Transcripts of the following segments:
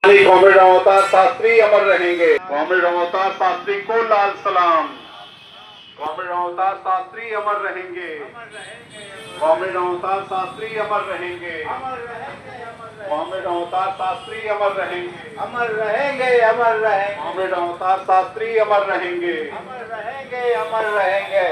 Comrade रामावतार शास्त्री अमर रहेंगे। Comrade रामावतार शास्त्री को लाल सलाम। कॉमरेड रामावतार शास्त्री अमर रहेंगे। कॉमरेड रामावतार शास्त्री अमर रहेंगे। कॉमरेड रामावतार शास्त्री अमर रहेंगे। अमर रहेंगे, अमर रहेंगे। कॉमरेड रामावतार शास्त्री अमर रहेंगे। अमर रहेंगे, अमर रहेंगे।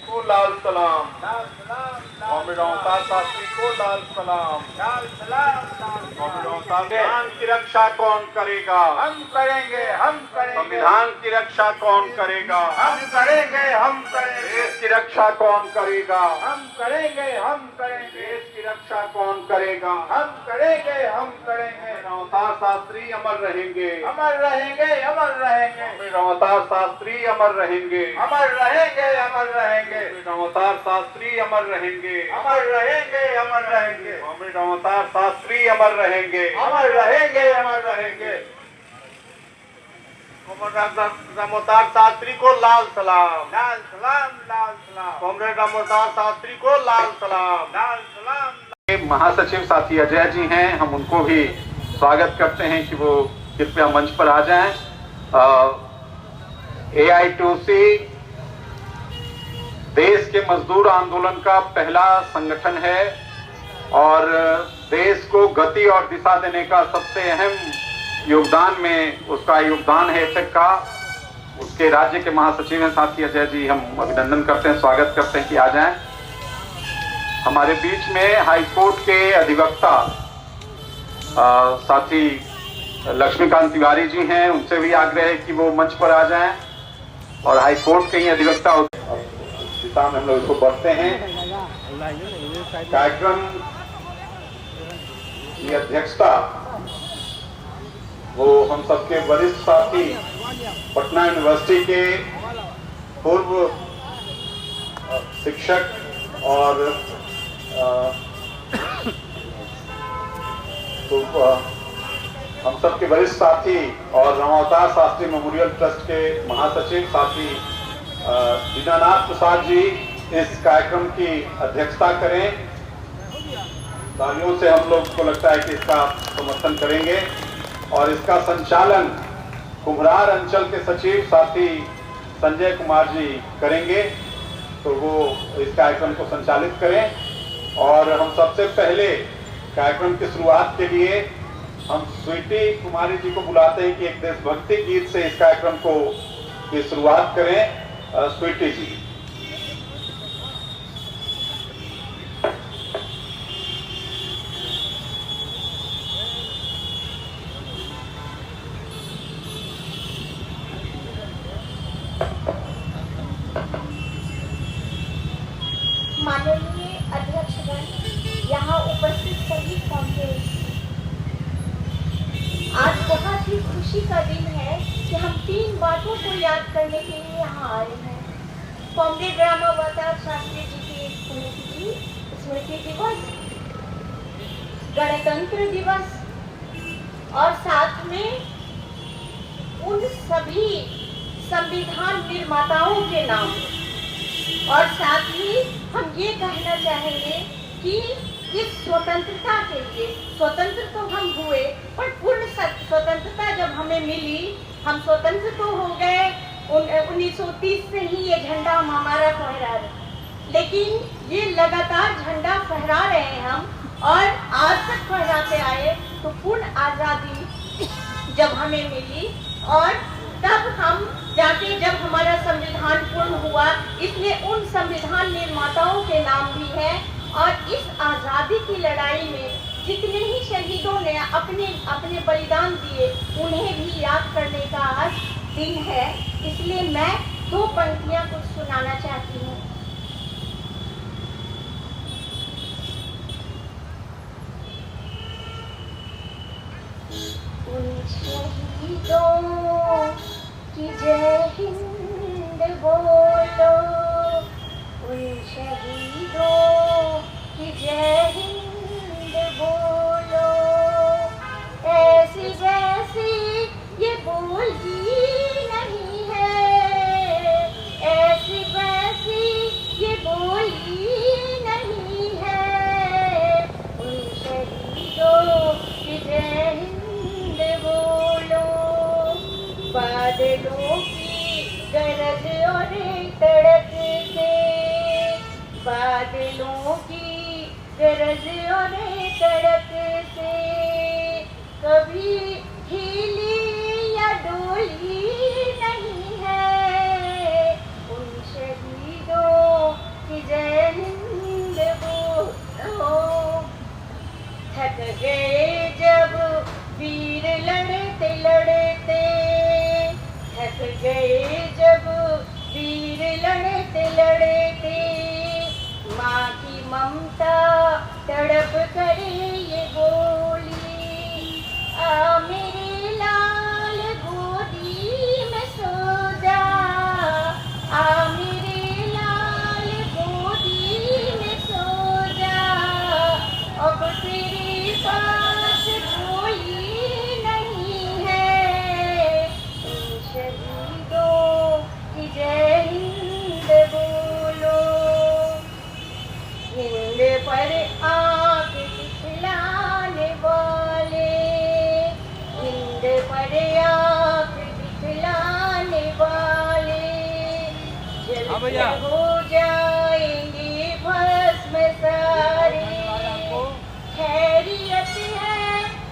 को लाल सलाम। लाल सलाम, कॉमरेड रामावतार शास्त्री को लाल सलाम। लाल सलाम, लाल कॉमरेड रामावतार संविधान की रक्षा कौन करेगा? हम करेंगे, हम करेंगे। संविधान की रक्षा कौन करेगा? हम करेंगे, हम करेंगे। देश की रक्षा कौन करेगा? हम करेंगे, हम करेंगे। देश की रक्षा कौन करेगा? हम करेंगे, हम करेंगे। रामावतार शास्त्री अमर रहेंगे। अमर रहेंगे, अमर रहेंगे। रामावतार शास्त्री अमर रहेंगे। अमर रहेंगे, अमर रहेंगे। रामावतार शास्त्री अमर रहेंगे। अमर रहेंगे, अमर रहेंगे। रामावतार शास्त्री अमर रहेंगे। अमर रहेंगे, अमर रहेंगे। रामावतार शास्त्री को लाल सलाम। लाल सलाम, लाल सलाम। कॉमरेड रामावतार शास्त्री को लाल सलाम। लाल सलाम। महासचिव साथी अजय जी हैं, हम उनको भी स्वागत करते हैं कि वो कृपया मंच पर आ जाएं। AI2C देश के मजदूर आंदोलन का पहला संगठन है और देश को गति और दिशा देने का सबसे अहम योगदान में उसका योगदान है एफेक का। उसके राज्य के महासचिव हैं साथी अजय जी, हम अभिनंदन करते हैं, स्वागत करते हैं कि आ जाएं। हमारे बीच में हाईकोर्ट के अधिवक्ता साथी लक्ष्मीकांत तिवारी जी हैं, उनसे भी आग्रह है कि वो मंच पर आ जाएं और हाईकोर्ट के ही अधिवक्ता दिशा में हम लोग इसको बढ़ते हैं। कार्यक्रम की अध्यक्षता वो हम सबके वरिष्ठ साथी पटना यूनिवर्सिटी के पूर्व शिक्षक और हम सबके वरिष्ठ साथी और रामावतार शास्त्री मेमोरियल ट्रस्ट के महासचिव साथी दीनानाथ प्रसाद जी इस कार्यक्रम की अध्यक्षता करें। तालियों से हम लोग को लगता है कि इसका समर्थन करेंगे और इसका संचालन कुम्हरार अंचल के सचिव साथी संजय कुमार जी करेंगे, तो वो इस कार्यक्रम को संचालित करें। और हम सबसे पहले कार्यक्रम की शुरुआत के लिए हम स्वीटी कुमारी जी को बुलाते हैं कि एक देशभक्ति गीत से इस कार्यक्रम को की शुरुआत करें। स्वीटी जी। माननीय अध्यक्षगण, यहाँ उपस्थित सभी कांग्रेस, आज बहुत ही खुशी का दिन है कि हम 3 बातों को याद करने के लिए यहाँ आए हैं। कॉमरेड रामावतार शास्त्री जी की स्मृति दिवस, गणतंत्र दिवस और साथ में उन सभी संविधान निर्माताओं के नाम, और साथ ही हम ये कहना चाहेंगे कि इस स्वतंत्रता के लिए, स्वतंत्र तो हम हुए पर पूर्ण स्वतंत्रता जब हमें मिली, हम स्वतंत्र तो हो गए 1930 से ही ये झंडा हमारा फहरा रहे, लेकिन ये लगातार झंडा फहरा रहे हैं हम और आज तक फहराते आए। तो पूर्ण आज़ादी जब हमें मिली और तब हम जाके जब हमारा संविधान पूर्ण हुआ, इसलिए उन संविधान निर्माताओं के नाम भी है और इस आज़ादी की लड़ाई में जितने ही शहीदों ने अपने अपने बलिदान दिए, उन्हें भी याद करने का आज दिन है। इसलिए मैं 2 पंक्तियां कुछ सुनाना चाहती हूँ। उन शहीदों की जय हिंद बोलो, उन शहीदों की जय हिंद बोलो, ऐसी जैसी ये बोली नहीं है, ऐसी वैसी ये बोली नहीं है, उन शहीदों की जय हिंद बोलो। बादलों की गरज और तड़क से, बादलों की गरज और तड़क से कभी हिली या डोली नहीं है। उन शहीदों की जय हिंद बोलो। थक गए जब वीर लड़ते लड़ते, थक गए जब वीर लड़ते लड़ते, माँ की ममता तड़प करे ये बोली। आ मेरे लाल गोदी में सो जा, आ मेरे लाल गोदी में सो जा। अब तेरे पास कोई नहीं है। इन शहीदों की जय हिंद बोलो। हिंद पर आँख दिखलाने वाले, हिंद पर आँख दिखलाने वाले, जल हो जाएंगे भस्म सारे। खैरियत है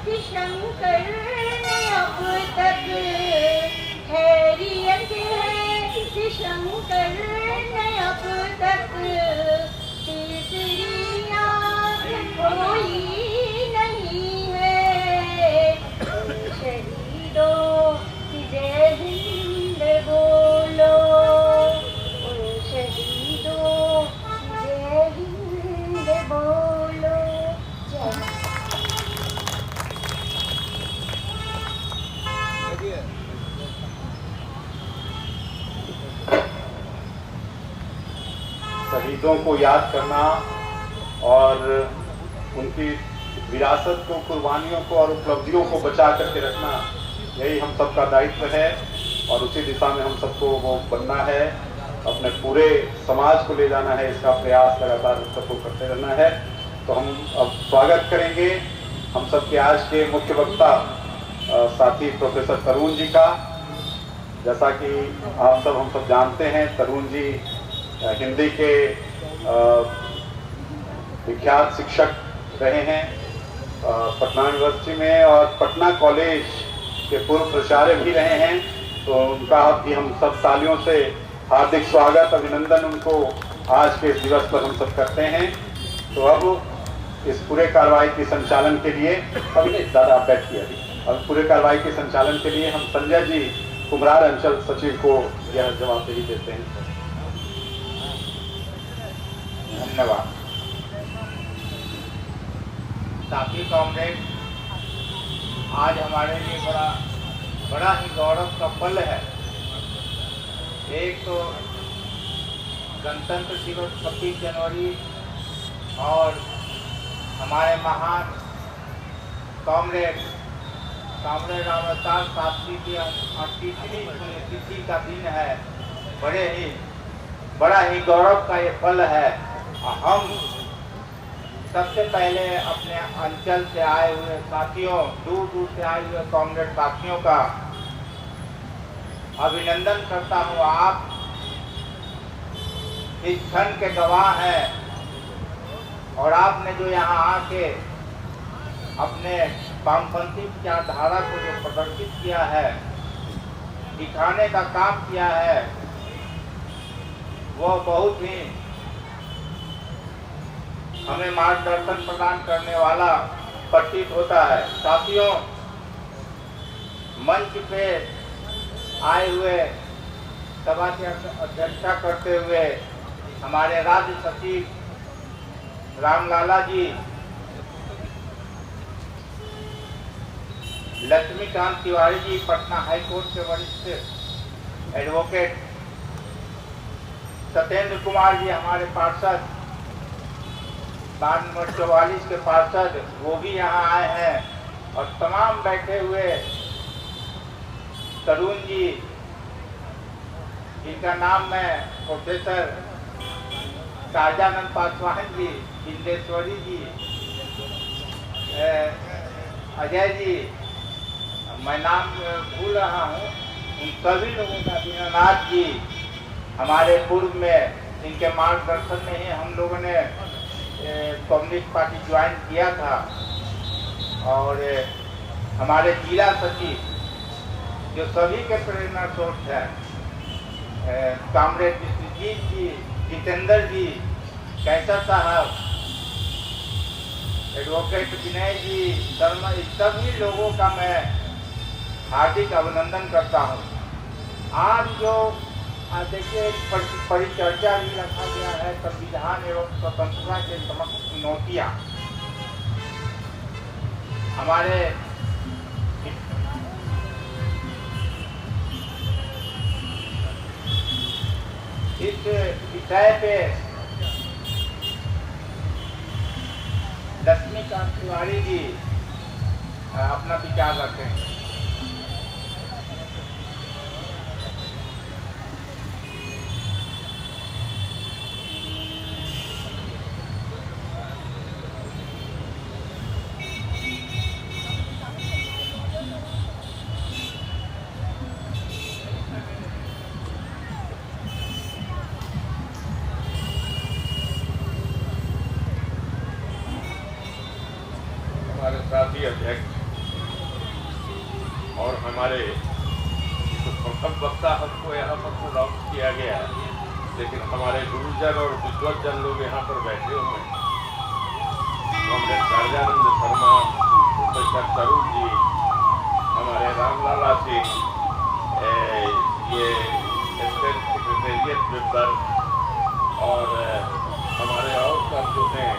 कि शंकर ने अब तक, खैरियत है कि शंकर ने अब तक, तीसरी आँख कोई नहीं है। उन शहीदों की जय हिंद बोलो। उन शहीदों की जय हिंद बोलो। जय शहीदों को याद करना और उनकी विरासत को, कुर्बानियों को और उपलब्धियों को बचा करके रखना, यही हम सबका दायित्व है और उसी दिशा में हम सबको वो बनना है, अपने पूरे समाज को ले जाना है। इसका प्रयास लगातार हम सबको करते रहना है। तो हम अब स्वागत करेंगे हम सबके आज के मुख्य वक्ता साथी प्रोफेसर तरुण जी का। जैसा कि आप सब हम सब जानते हैं, तरुण जी हिंदी के विख्यात शिक्षक रहे हैं पटना यूनिवर्सिटी में, और पटना कॉलेज के पूर्व प्राचार्य भी रहे हैं। तो उनका भी हम सब तालियों से हार्दिक स्वागत, अभिनंदन उनको आज के इस दिवस पर हम सब करते हैं। तो अब इस पूरे कार्रवाई के संचालन के लिए, अभी नहीं दादा आप बैठिए, अब पूरे कार्रवाई के संचालन के लिए हम संजय जी कुम्हरार अंचल सचिव को यह जवाबदेही देते हैं। धन्यवाद। साथी कॉमरेड, आज हमारे लिए बड़ा ही गौरव का पल है। एक तो गणतंत्र दिवस 26 जनवरी और हमारे महान कॉमरेड रामावतार शास्त्री की 38वीं पुण्यतिथि का दिन है। बड़ा ही गौरव का ये पल है। हम सबसे पहले अपने अंचल से आए हुए साथियों, दूर दूर से आए हुए कॉमरेड साथियों का अभिनंदन करता हूँ। आप इस क्षण के गवाह हैं और आपने जो यहाँ आके अपने वामपंथी विचारधारा को जो प्रदर्शित किया है, दिखाने का काम किया है, वो बहुत ही हमें मार्गदर्शन प्रदान करने वाला प्रतीत होता है। साथियों, मंच पे आए हुए सभा की अध्यक्षता करते हुए हमारे राज्य सचिव रामलाला जी, लक्ष्मीकांत तिवारी जी, पटना हाईकोर्ट के वरिष्ठ एडवोकेट सत्येंद्र कुमार जी, हमारे पार्षद वार्ड नंबर 44 के पार्षद, वो भी यहाँ आए हैं, और तमाम बैठे हुए तरुण जी, जिनका नाम मैं प्रोफेसर शाहजानंद पासवान जी, बिंदेश्वरी जी, अजय जी, मैं नाम भूल रहा हूँ, उन सभी लोगों का दीनानाथ जी हमारे पूर्व में इनके मार्गदर्शन में ही हम लोगों ने कम्युनिस्ट पार्टी ज्वाइन किया था। और हमारे जिला सचिव जो सभी के प्रेरणा स्रोत हैं, कामरेड विश्वजीत जी, जितेंद्र जी, कैसर साहब, एडवोकेट विनय जी, शर्मा, सभी लोगों का मैं हार्दिक अभिनंदन करता हूँ। आज जो देखिए परिचर्चा भी रखा गया है, संविधान एवं स्वतंत्रता के समस्त चुनौतियाँ। हमारे इस विषय पे लक्ष्मीकांत तिवारी जी अपना विचार रखें। हमारे साथी अध्यक्ष और हमारे जो प्रथम वक्ता हमको यहाँ पर अनाउंस किया गया, लेकिन हमारे गुरुजन और विद्वजन लोग यहाँ पर बैठे हुए हैं। कॉमरेड कार्यानंद शर्मा, प्रोफेसर तरुण जी, हमारे रामलाला सिंह, ये स्टेट सेक्रेटेरिएट मेंबर और हमारे और सब जो हैं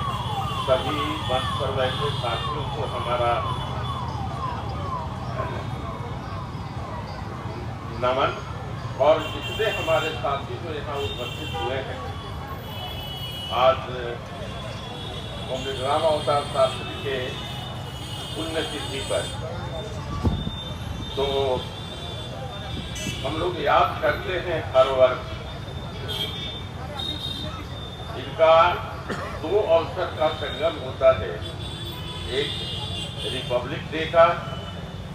सभी मंच पर बैठे साथियों को हमारा नमन। और जितने हमारे साथी जो यहाँ उपस्थित हुए हैं आज कॉमरेड राम अवतार शास्त्री के पुण्यतिथि पर, तो हम लोग याद करते हैं हर वर्ष इनका दो अवसर का संगम होता है, एक रिपब्लिक डे का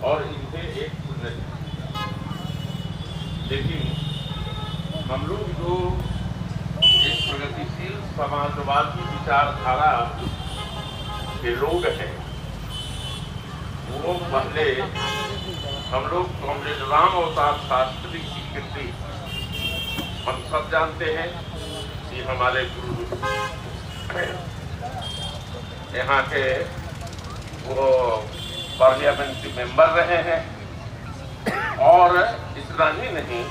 और इनके एक पुण्यतिथि। लेकिन हम लोग जो एक प्रगतिशील समाजवादी विचारधारा के लोग हैं, वो पहले हम लोग कॉमरेड राम अवतार शास्त्री की कृति हम सब जानते हैं कि हमारे गुरु यहाँ के वो पार्लियामेंट्री मेंबर रहे हैं और इतना ही नहीं,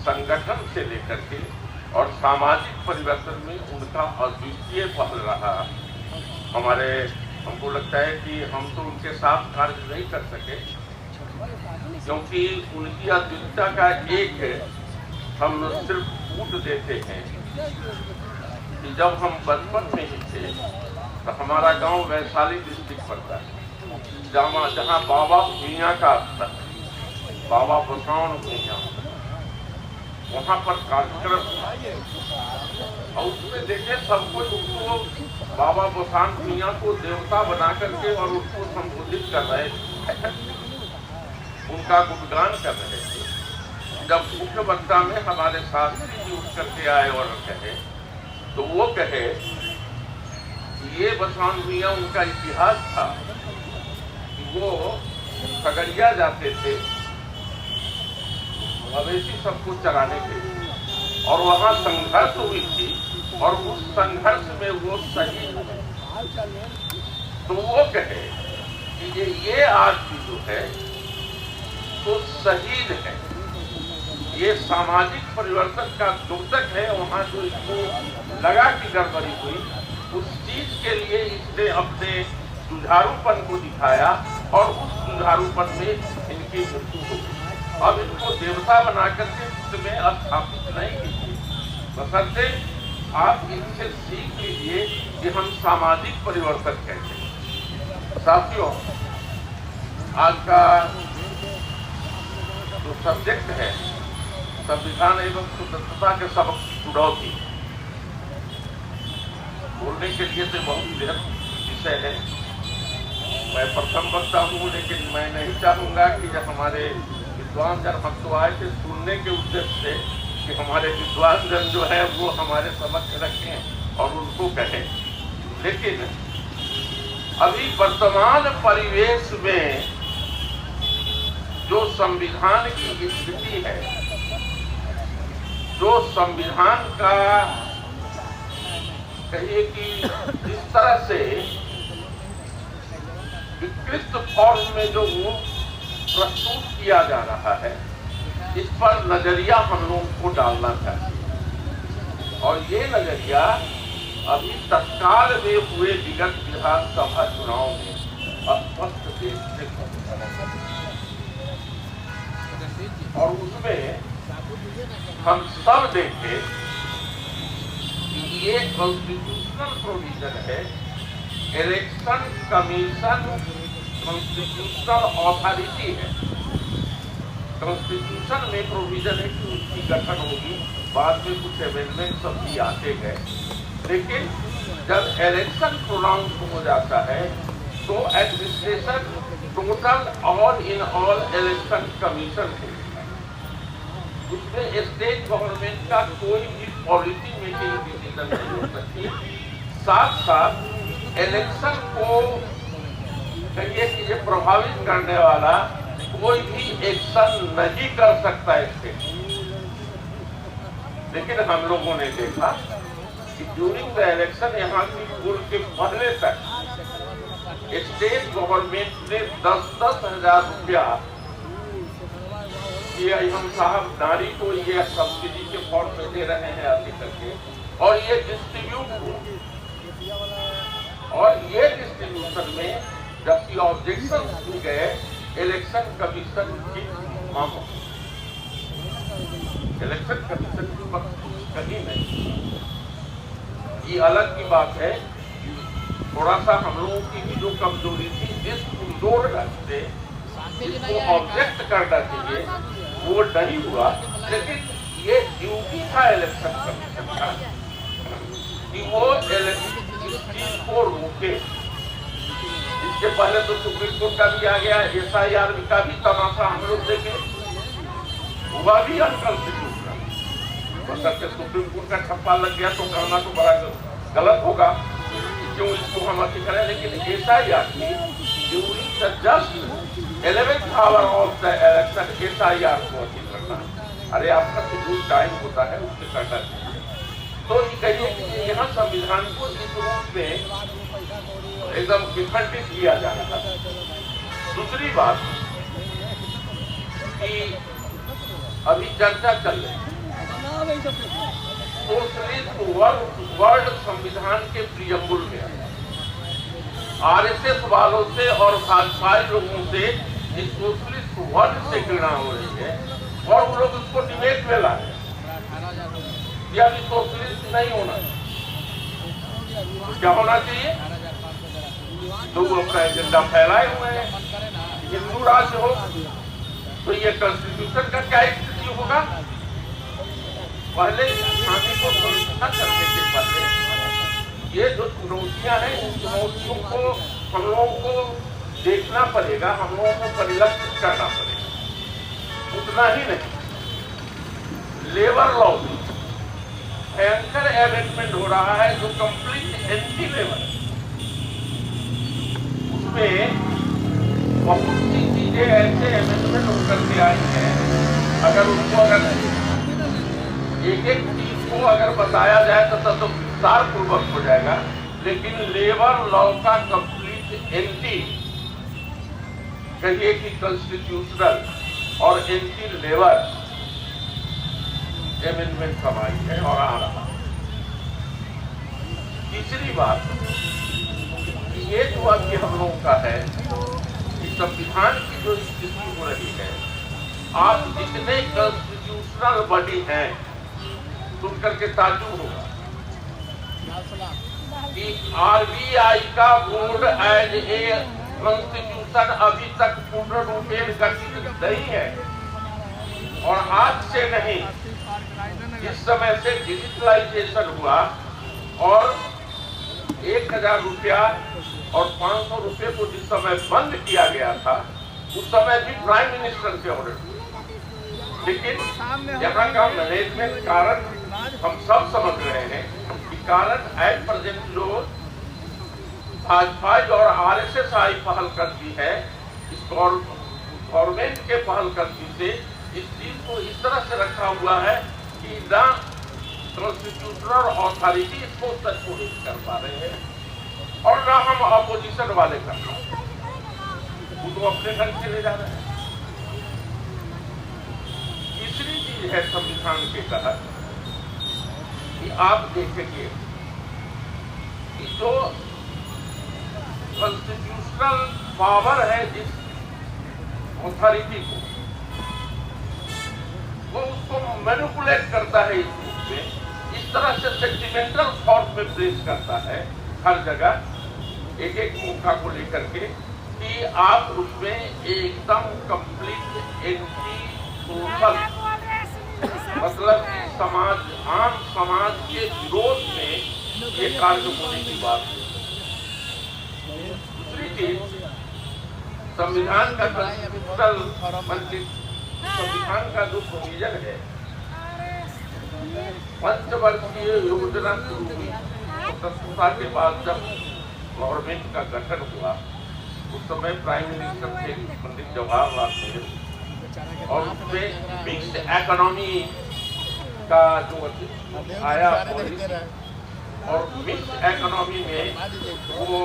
संगठन से लेकर के और सामाजिक परिवर्तन में उनका अद्वितीय पहल रहा। हमको लगता है कि हम तो उनके साथ कार्य नहीं कर सके, क्योंकि उनकी अद्वितीयता का एक हम सिर्फ कूट देते हैं कि जब हम बचपन में ही थे तो हमारा गांव वैशाली डिस्ट्रिक्ट पड़ता है, जहाँ बाबा भूइया का बाबा बसौन भूइया, वहाँ पर कार्यक्रम और उसमें देखे सब कुछ उसको बाबा बसौन भूइया को देवता बना करके और उसको संबोधित कर रहे थे, उनका गुणगान कर रहे थे। जब मुख्य वक्ता में हमारे शास्त्री जी उठ करके आए और कहे, तो वो कहे ये बसौन भूइया उनका इतिहास था कि वो खगड़िया जाते थे मवेशी सबको चराने के लिए, और वहाँ संघर्ष हुई थी और उस संघर्ष में वो शहीद हुए। तो वो कहे कि ये आज भी जो है तो शहीद है, ये सामाजिक परिवर्तन का द्योतक है। वहाँ जो इसको लगा कि गड़बड़ी हुई, उस चीज के लिए इसने अपने जुझारूपन को दिखाया और उस जुझारूपन में इनकी मृत्यु हो गई। अब इनको देवता बना करके इसमें स्थापित नहीं कीजिए, बशर्ते आप इनसे सीख लीजिए कि हम सामाजिक परिवर्तन कैसे हैं। साथियों, आज का जो सब्जेक्ट है संविधान एवं स्वतंत्रता के सबक चुनौती, बोलने के लिए तो बहुत बृहद विषय है। मैं प्रथम वक्ता हूँ, लेकिन मैं नहीं चाहूँगा कि हमारे विद्वान जन हम तो आए थे सुनने के उद्देश्य से कि हमारे विद्वान जन जो है वो हमारे समक्ष रखें और उनको कहें। लेकिन अभी वर्तमान परिवेश में जो संविधान की स्थिति है, जो संविधान का कहिए कि जिस तरह से विकृत फॉर्म में जो प्रस्तुत किया जा रहा है, इस पर नजरिया हम लोगों को डालना चाहिए। और ये नजरिया अभी तत्काल में हुए विगत विधानसभा चुनाव में स्पष्ट देखने को मिला और उसमें हम सब देखे कि ये कॉन्स्टिट्यूशनल प्रोविजन है, इलेक्शन कमीशन कॉन्स्टिट्यूशनल अथॉरिटी है। कॉन्स्टिट्यूशन में प्रोविजन है कि उसकी गठन होगी, बाद में कुछ अमेंडमेंट सब भी आते हैं। लेकिन जब इलेक्शन प्रोनाउंस हो जाता है तो administration total all in all election commission है। उसमें स्टेट गवर्नमेंट का कोई भी पॉलिसी मेकिंग डिसीजन नहीं हो सकती। साथ साथ इलेक्शन को कहिए कि ये प्रभावित करने वाला कोई भी एक्शन नहीं कर सकता इससे। लेकिन हम लोगों ने देखा कि ड्यूरिंग द इलेक्शन यहाँ की पुल के पहले तक स्टेट गवर्नमेंट ने 10-10 हजार रुपया ये हम साहब नारी को ये सब्सिडी के फॉर्म में दे रहे हैं अभी करके, और ये डिस्ट्रीब्यूट हुआ। और ये डिस्ट्रीब्यूशन में जबकि ऑब्जेक्शन की गए इलेक्शन कमीशन की मांगों, इलेक्शन कमीशन की कहीं नहीं। ये अलग की बात है। थोड़ा सा हम लोगों की भी जो कमजोरी थी, जिस इंडोर से इसको ऑब्जेक्ट करना चाहिए वो नहीं हुआ। लेकिन ये ड्यूटी था इलेक्शन कमीशन का कि वो इस चीज को रोके। इसके पहले तो सुप्रीम कोर्ट का भी आ गया, SIR का भी तमाशा हम लोग देखे, हुआ भी अनकॉन्स्टिट्यूशनल। तो सुप्रीम कोर्ट का छप्पा लग गया तो कहना तो बड़ा गलत होगा, क्यों इसको हम अति करें। लेकिन SIR की during the just 11th hour of the election SIR को अति करना, अरे आपका शेड्यूल टाइम होता है उससे करना चाहिए। तो ये कहिए कि यहाँ संविधान को इस रूप में एकदम विखंडित किया जा रहा है। दूसरी बात कि अभी चर्चा चल रही सोशलिस्ट वर्ड संविधान के प्रियम्बुल में RSS वालों से और भाजपाई लोगों से इस सोशलिस्ट वर्ड से घृणा हो रही है और वो लोग इसको डिबेट में ला रहे हैं कि अभी सोशलिस्ट नहीं होना, क्या होना चाहिए? लोग अपना एजेंडा फैलाए हुए हैं, हिंदू राज्य हो तो ये कॉन्स्टिट्यूशन का क्या स्थिति होगा? पहले शादी को समझा करने के पहले ये जो चुनौतियां हैं, इन चुनौतियों को हम लोगों को देखना पड़ेगा, हम लोगों को परिलक्षित करना पड़ेगा। उतना ही नहीं, लेबर लॉ में भयंकर अमेंडमेंट हो रहा है जो कंप्लीट एंटी लेबर। उसमें बहुत सी चीजें ऐसे अमेंडमेंट होकर के आई हैं, अगर उनको एक एक चीज को अगर बताया जाए तो विस्तार पूर्वक हो जाएगा। लेकिन लेबर लॉ का कंप्लीट एंटी कहिए कि कॉन्स्टिट्यूशनल और एंटी लेबर अमेंडमेंट समाई है और आ रहा। तीसरी बात ये जो अभी हम लोगों का है कि संविधान की जो स्थिति हो रही है, आप जितने कॉन्स्टिट्यूशनल बॉडी हैं सुनकर के ताज्जुब होगा कि RBI का बोर्ड एज ए कॉन्स्टिट्यूशन अभी तक पूर्ण रूपेण गठित नहीं है। और आज से नहीं, जिस समय से डिजिटलाइजेशन हुआ और 1000 रुपया और 500 रुपये को जिस समय बंद किया गया था, उस समय भी प्राइम मिनिस्टर के ऑर्डर हुए। लेकिन यहाँ का मैनेजमेंट कारण हम सब समझ रहे हैं कि कारण एट प्रेजेंट जो भाजपा और आरएसएस पहल करती है, इस गवर्नमेंट के पहल करती से इस चीज को इस तरह से रखा हुआ है कि ना कॉन्स्टिट्यूशनल अथॉरिटी इसको सच को नहीं कर पा रहे हैं और ना हम अपोजिशन वाले कर रहे हैं, वो तो अपने घर चले जा रहे हैं। तीसरी चीज है संविधान के तहत कि आप देखेंगे कि जो कॉन्स्टिट्यूशनल पावर है जिस अथॉरिटी को, वो उसको मैनिपुलेट करता है इस रूप में, इस तरह से सेंटिमेंटल फॉर्म में प्लेस करता है हर जगह एक एक मौका को लेकर के कि आप उसमें एकदम कंप्लीट एंटी सोशल, मतलब समाज, आम समाज के विरोध में ये कार्य होने की बात है। दूसरी चीज, संविधान का संविधान का जो प्रोविजन है, पंचवर्षीय योजना शुरू हुई स्वतंत्रता के बाद जब गवर्नमेंट का गठन हुआ, उस समय प्राइम मिनिस्टर थे पंडित जवाहरलाल नेहरू और उसमें मिक्स्ड इकोनॉमी का जो आया और मिक्स्ड इकोनॉमी में वो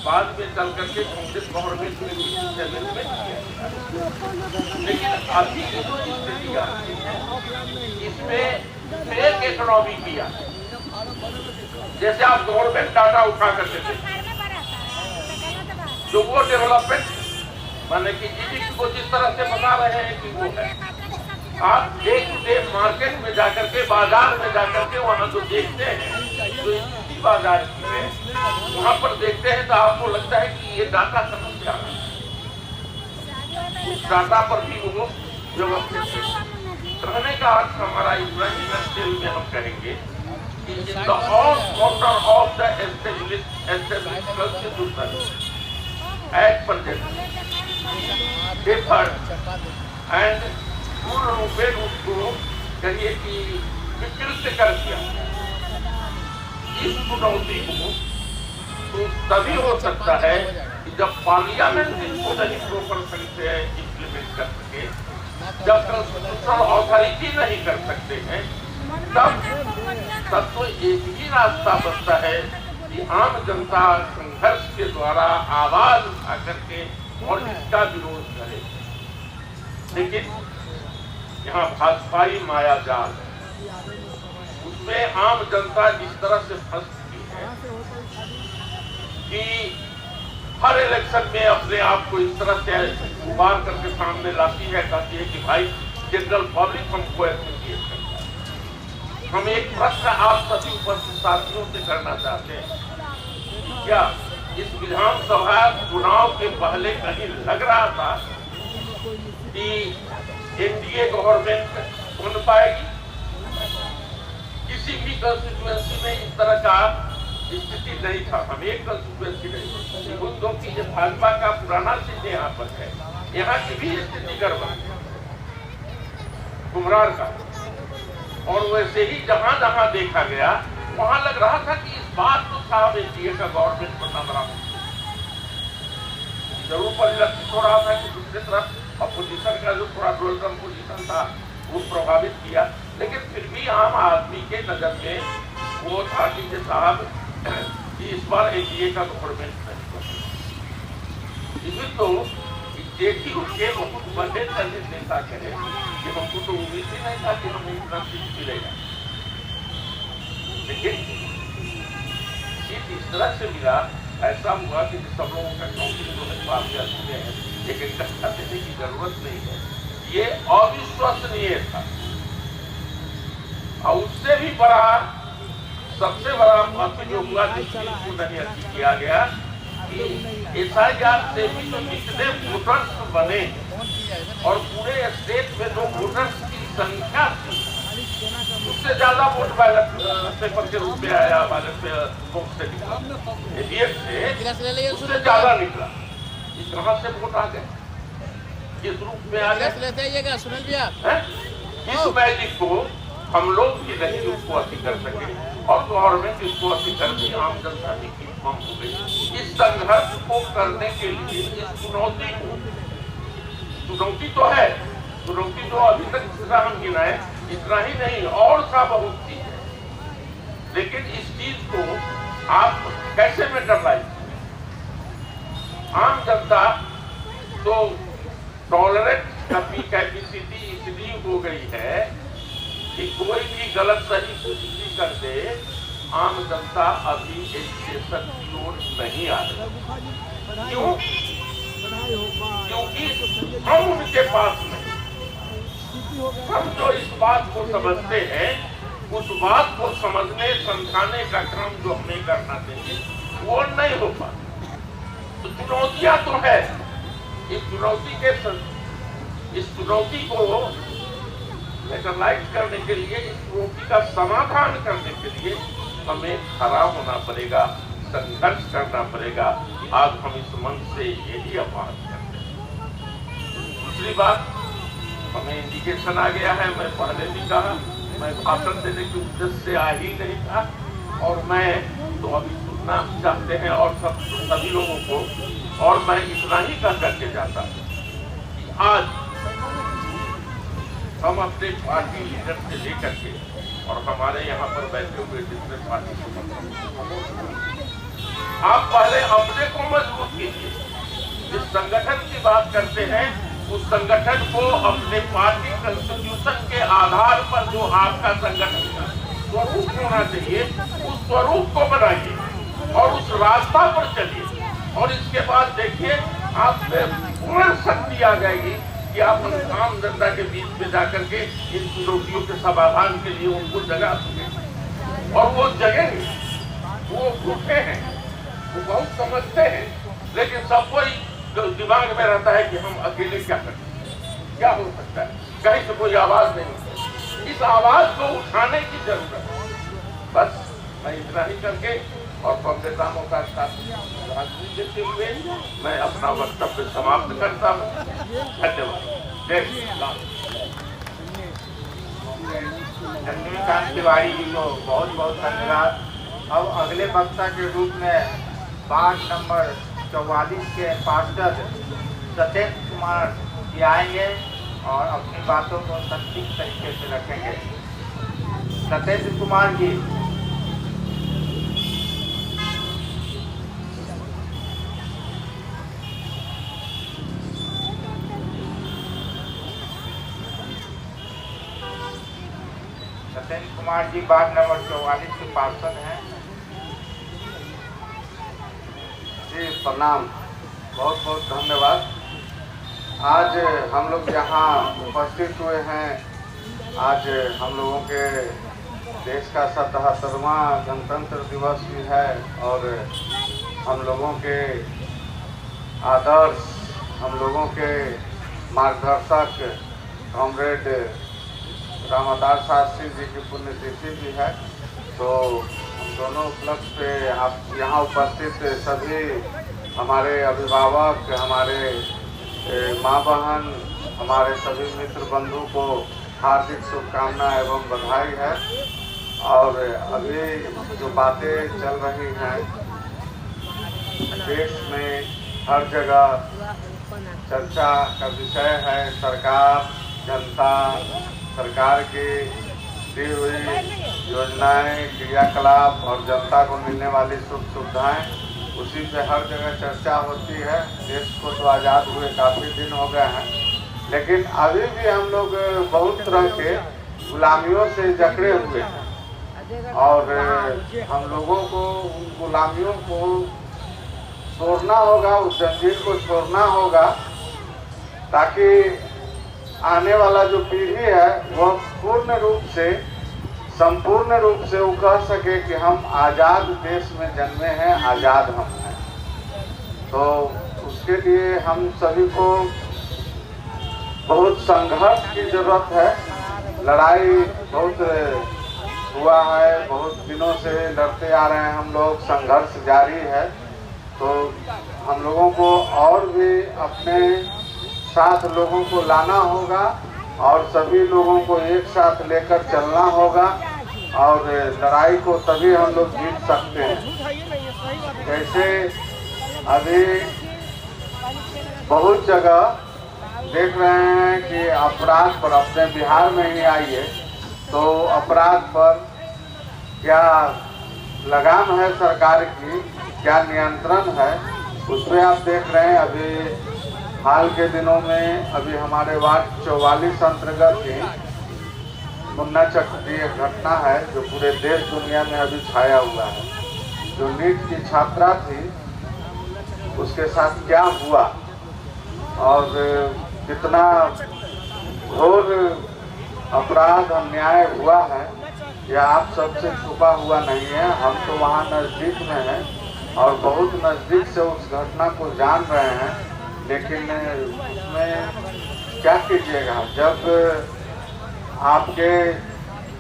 बाद में चल करके कांग्रेस गवर्नमेंट में भी अमेंडमेंट किया, लेकिन अभी जो स्थिति आती है इसमें फेक इकोनॉमी किया। जैसे आप गवर्नमेंट डाटा उठा करते थे, जो वो डेवलपमेंट माने कि जीडीपी को जिस तरह से बता रहे हैं कि वो है, आप डे टू डे मार्केट में जाकर के, बाजार में जाकर के वहां जो देखते हैं, जो स्थिति बाजार की है वहां पर देखते हैं तो आपको लगता है कि ये डाटा समस्या है। उस डाटा पर भी वो व्यवस्थित कहने का अर्थ हमारा इतना इंडस्ट्रियल में हम कहेंगे कि in the all quarter of the established constitution at present deferred and पूर्ण रूप में उसको कहिए कि विकृत कर दिया। इस चुनौती को तो तभी हो सकता है कि जब पार्लियामेंट इसको नहीं प्रॉपर ढंग से इम्प्लीमेंट कर सके, जब कॉन्स्टिट्यूशनल अथॉरिटी नहीं कर सकते हैं, तब तो एक ही रास्ता बचता है कि आम जनता संघर्ष के द्वारा आवाज उठा करके और इसका विरोध करे। लेकिन यहाँ भाजपाई माया जाल, उसमें आम जनता इस तरह से फंस चुकी है कि हर इलेक्शन में अपने आप को इस तरह से उबार करके सामने लाती है, कहती है कि भाई जनरल पब्लिक हमको एप्रिशिएट करता है। हम एक प्रश्न आप सभी उपस्थित साथियों से करना चाहते हैं, क्या इस विधानसभा चुनाव के पहले कहीं लग रहा था कि एनडीए गवर्नमेंट बन पाएगी? किसी भी कंस्टिट्यूएंसी में इस तरह का स्थिति नहीं था। हम एक कंस्टिट्यूएंसी नहीं, क्योंकि ये भाजपा का पुराना सीट यहाँ पर है, यहाँ की भी स्थिति गड़बड़ है कुम्हरार का। और वैसे ही जहां जहां देखा गया वहां लग रहा था कि इस बात तो साहब एनडीए का गवर्नमेंट बनना बड़ा जरूर परिलक्षित हो रहा था कि दूसरी तरफ अपोजिशन का जो थोड़ा वेलकम पोजिशन था वो प्रभावित किया। लेकिन फिर भी आम आदमी के नजर में वो था कि साहब इस बार एनडीए का गवर्नमेंट नहीं बना। इसमें तो जेडी के बहुत बड़े दलित नेता कहे कि हमको तो उम्मीद ही नहीं था कि हमें इतना सीट मिलेगा, लेकिन सीट इस तरह से मिला, ऐसा हुआ कि सब लोगों का काउंटिंग जो है आप जानते हैं, लेकिन इकट्ठा देने की जरूरत नहीं है। ये अविश्वसनीय था। और उससे भी बड़ा, सबसे बड़ा बात जो हुआ जिसको नहीं अच्छी किया गया कि एसआईआर से भी तो जितने वोटर्स बने और पूरे स्टेट में जो वोटर्स की संख्या थी उससे ज्यादा वोट बैलेट पेपर के रूप में आया, बैलेट बॉक्स से निकला, एडीएफ से उससे ज्यादा निकला। कहां से वोट आ गए? इस रूप में आ गए। लेते आइएगा सुनील भैया। इस मैजिक को हम लोग भी नहीं उसको अति कर सके और गवर्नमेंट इसको अति करके आम जनता की कम हो गई। इस संघर्ष को करने के लिए इस चुनौती को, चुनौती तो है, चुनौती तो अभी तक जितना हम गिनाए इतना ही नहीं और सा बहुत चीज है, लेकिन इस चीज को आप कैसे मेटरलाइज, आम जनता तो टॉलरेंस कैपेसिटी इसलिए हो गई है कि कोई भी गलत सही कुछ भी कर दे, आम जनता अभी एजुकेशन की ओर नहीं आ रही। क्यों? क्योंकि हम उनके पास नहीं, हम जो इस बात को समझते हैं उस बात को समझने समझाने का काम जो हमें करना चाहिए वो नहीं हो पाता। तो चुनौतियां तो है, इस चुनौती को मेटरलाइज करने के लिए, इस चुनौती का समाधान करने के लिए हमें खड़ा होना पड़ेगा, संघर्ष करना पड़ेगा। आज हम इस मंच से यही आह्वान करते हैं। दूसरी बात, हमें इंडिकेशन आ गया है, मैं पहले भी कहा, मैं भाषण देने के उद्देश्य से आ ही नहीं था और मैं तो अभी सुनना चाहते हैं और सभी लोगों को, और मैं इतना ही कर करके जाता हूँ कि आज हम अपने पार्टी लीडर से लेकर के और हमारे यहाँ पर बैठे हुए जितने पार्टी आप पहले अपने को मजबूत कीजिए। जिस संगठन की बात करते हैं उस संगठन को अपने पार्टी कॉन्स्टिट्यूशन के आधार पर जो आपका संगठन का स्वरूप होना चाहिए उस स्वरूप को बनाइए और उस रास्ता पर चलिए। और इसके बाद देखिए आप में पूर्ण शक्ति आ जाएगी कि आप आम जनता के बीच में जाकर के इन चुनौतियों के समाधान के लिए उनको जगा सके। और वो जगेंगे, वो उठे हैं, वो बहुत समझते हैं, लेकिन सबको दिमाग में रहता है कि हम अकेले क्या कर सकते हैं, क्या हो सकता है, कहीं से कोई आवाज नहीं। इस आवाज को उठाने की जरूरत है। बस मैं इतना ही करके और पत्रकारों का साथ देते हुए मैं अपना वक्तव्य समाप्त करता हूँ। धन्यवाद। जय श्री राम। चंद्रकांत तिवारी जी को बहुत बहुत धन्यवाद। अब अगले वक्ता के रूप में वार्ड नंबर 44 के पार्षद सत्येंद्र कुमार जी आएंगे और अपनी बातों को संक्षिप्त तरीके से रखेंगे। सत्येंद्र कुमार जी। सत्येंद्र कुमार जी वार्ड नंबर 44 के पार्षद हैं। जी प्रणाम, बहुत बहुत धन्यवाद। आज हम लोग यहाँ उपस्थित हुए हैं। आज हम लोगों के देश का 77वां गणतंत्र दिवस भी है और हम लोगों के आदर्श, हम लोगों के मार्गदर्शक कॉमरेड रामदास शास्त्री जी की पुण्यतिथि भी है। तो हम दोनों उपलक्ष्य पे आप यहाँ उपस्थित सभी हमारे अभिभावक, हमारे माँ बहन, हमारे सभी मित्र बंधु को हार्दिक शुभकामना एवं बधाई है। और अभी जो बातें चल रही हैं देश में हर जगह चर्चा का विषय है। सरकार, जनता, सरकार की दी हुई योजनाएं, क्रियाकलाप और जनता को मिलने वाली सुख सुविधाएं, उसी पे हर जगह चर्चा होती है। देश को तो आज़ाद हुए काफ़ी दिन हो गए हैं, लेकिन अभी भी हम लोग बहुत तरह के गुलामियों से जकड़े हुए हैं और हम लोगों को उन गुलामियों को तोड़ना होगा, उस जंजीर को छोड़ना होगा, ताकि आने वाला जो पीढ़ी है वह पूर्ण रूप से, संपूर्ण रूप से वो कह सके कि हम आज़ाद देश में जन्मे हैं, आज़ाद हम हैं। तो उसके लिए हम सभी को बहुत संघर्ष की जरूरत है। लड़ाई बहुत हुआ है, बहुत दिनों से लड़ते आ रहे हैं हम लोग, संघर्ष जारी है। तो हम लोगों को और भी अपने साथ लोगों को लाना होगा और सभी लोगों को एक साथ लेकर चलना होगा और लड़ाई को तभी हम लोग जीत सकते हैं। जैसे अभी बहुत जगह देख रहे हैं कि अपराध पर, अपने बिहार में ही आइए तो अपराध पर क्या लगाम है सरकार की, क्या नियंत्रण है, उसमें आप देख रहे हैं। अभी हाल के दिनों में अभी हमारे वार्ड 44 अंतर्गत ही मुन्ना चक की एक घटना है जो पूरे देश दुनिया में अभी छाया हुआ है। जो नीट की छात्रा थी उसके साथ क्या हुआ और कितना घोर अपराध अन्याय हुआ है, यह आप सबसे छुपा हुआ नहीं है। हम तो वहाँ नज़दीक में हैं और बहुत नज़दीक से उस घटना को जान रहे हैं, लेकिन उसमें क्या कीजिएगा जब आपके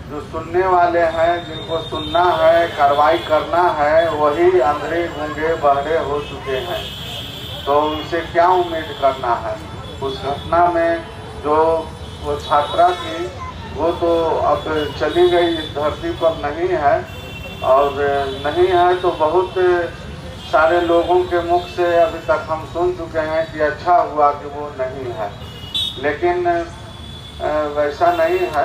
जो सुनने वाले हैं, जिनको सुनना है, कार्रवाई करना है, वही अंधे गूंगे बहरे हो चुके हैं, तो उनसे क्या उम्मीद करना है। उस घटना में जो वो छात्रा थी वो तो अब चली गई, इस धरती पर नहीं है, और नहीं है तो बहुत सारे लोगों के मुख से अभी तक हम सुन चुके हैं कि अच्छा हुआ कि वो नहीं है, लेकिन वैसा नहीं है।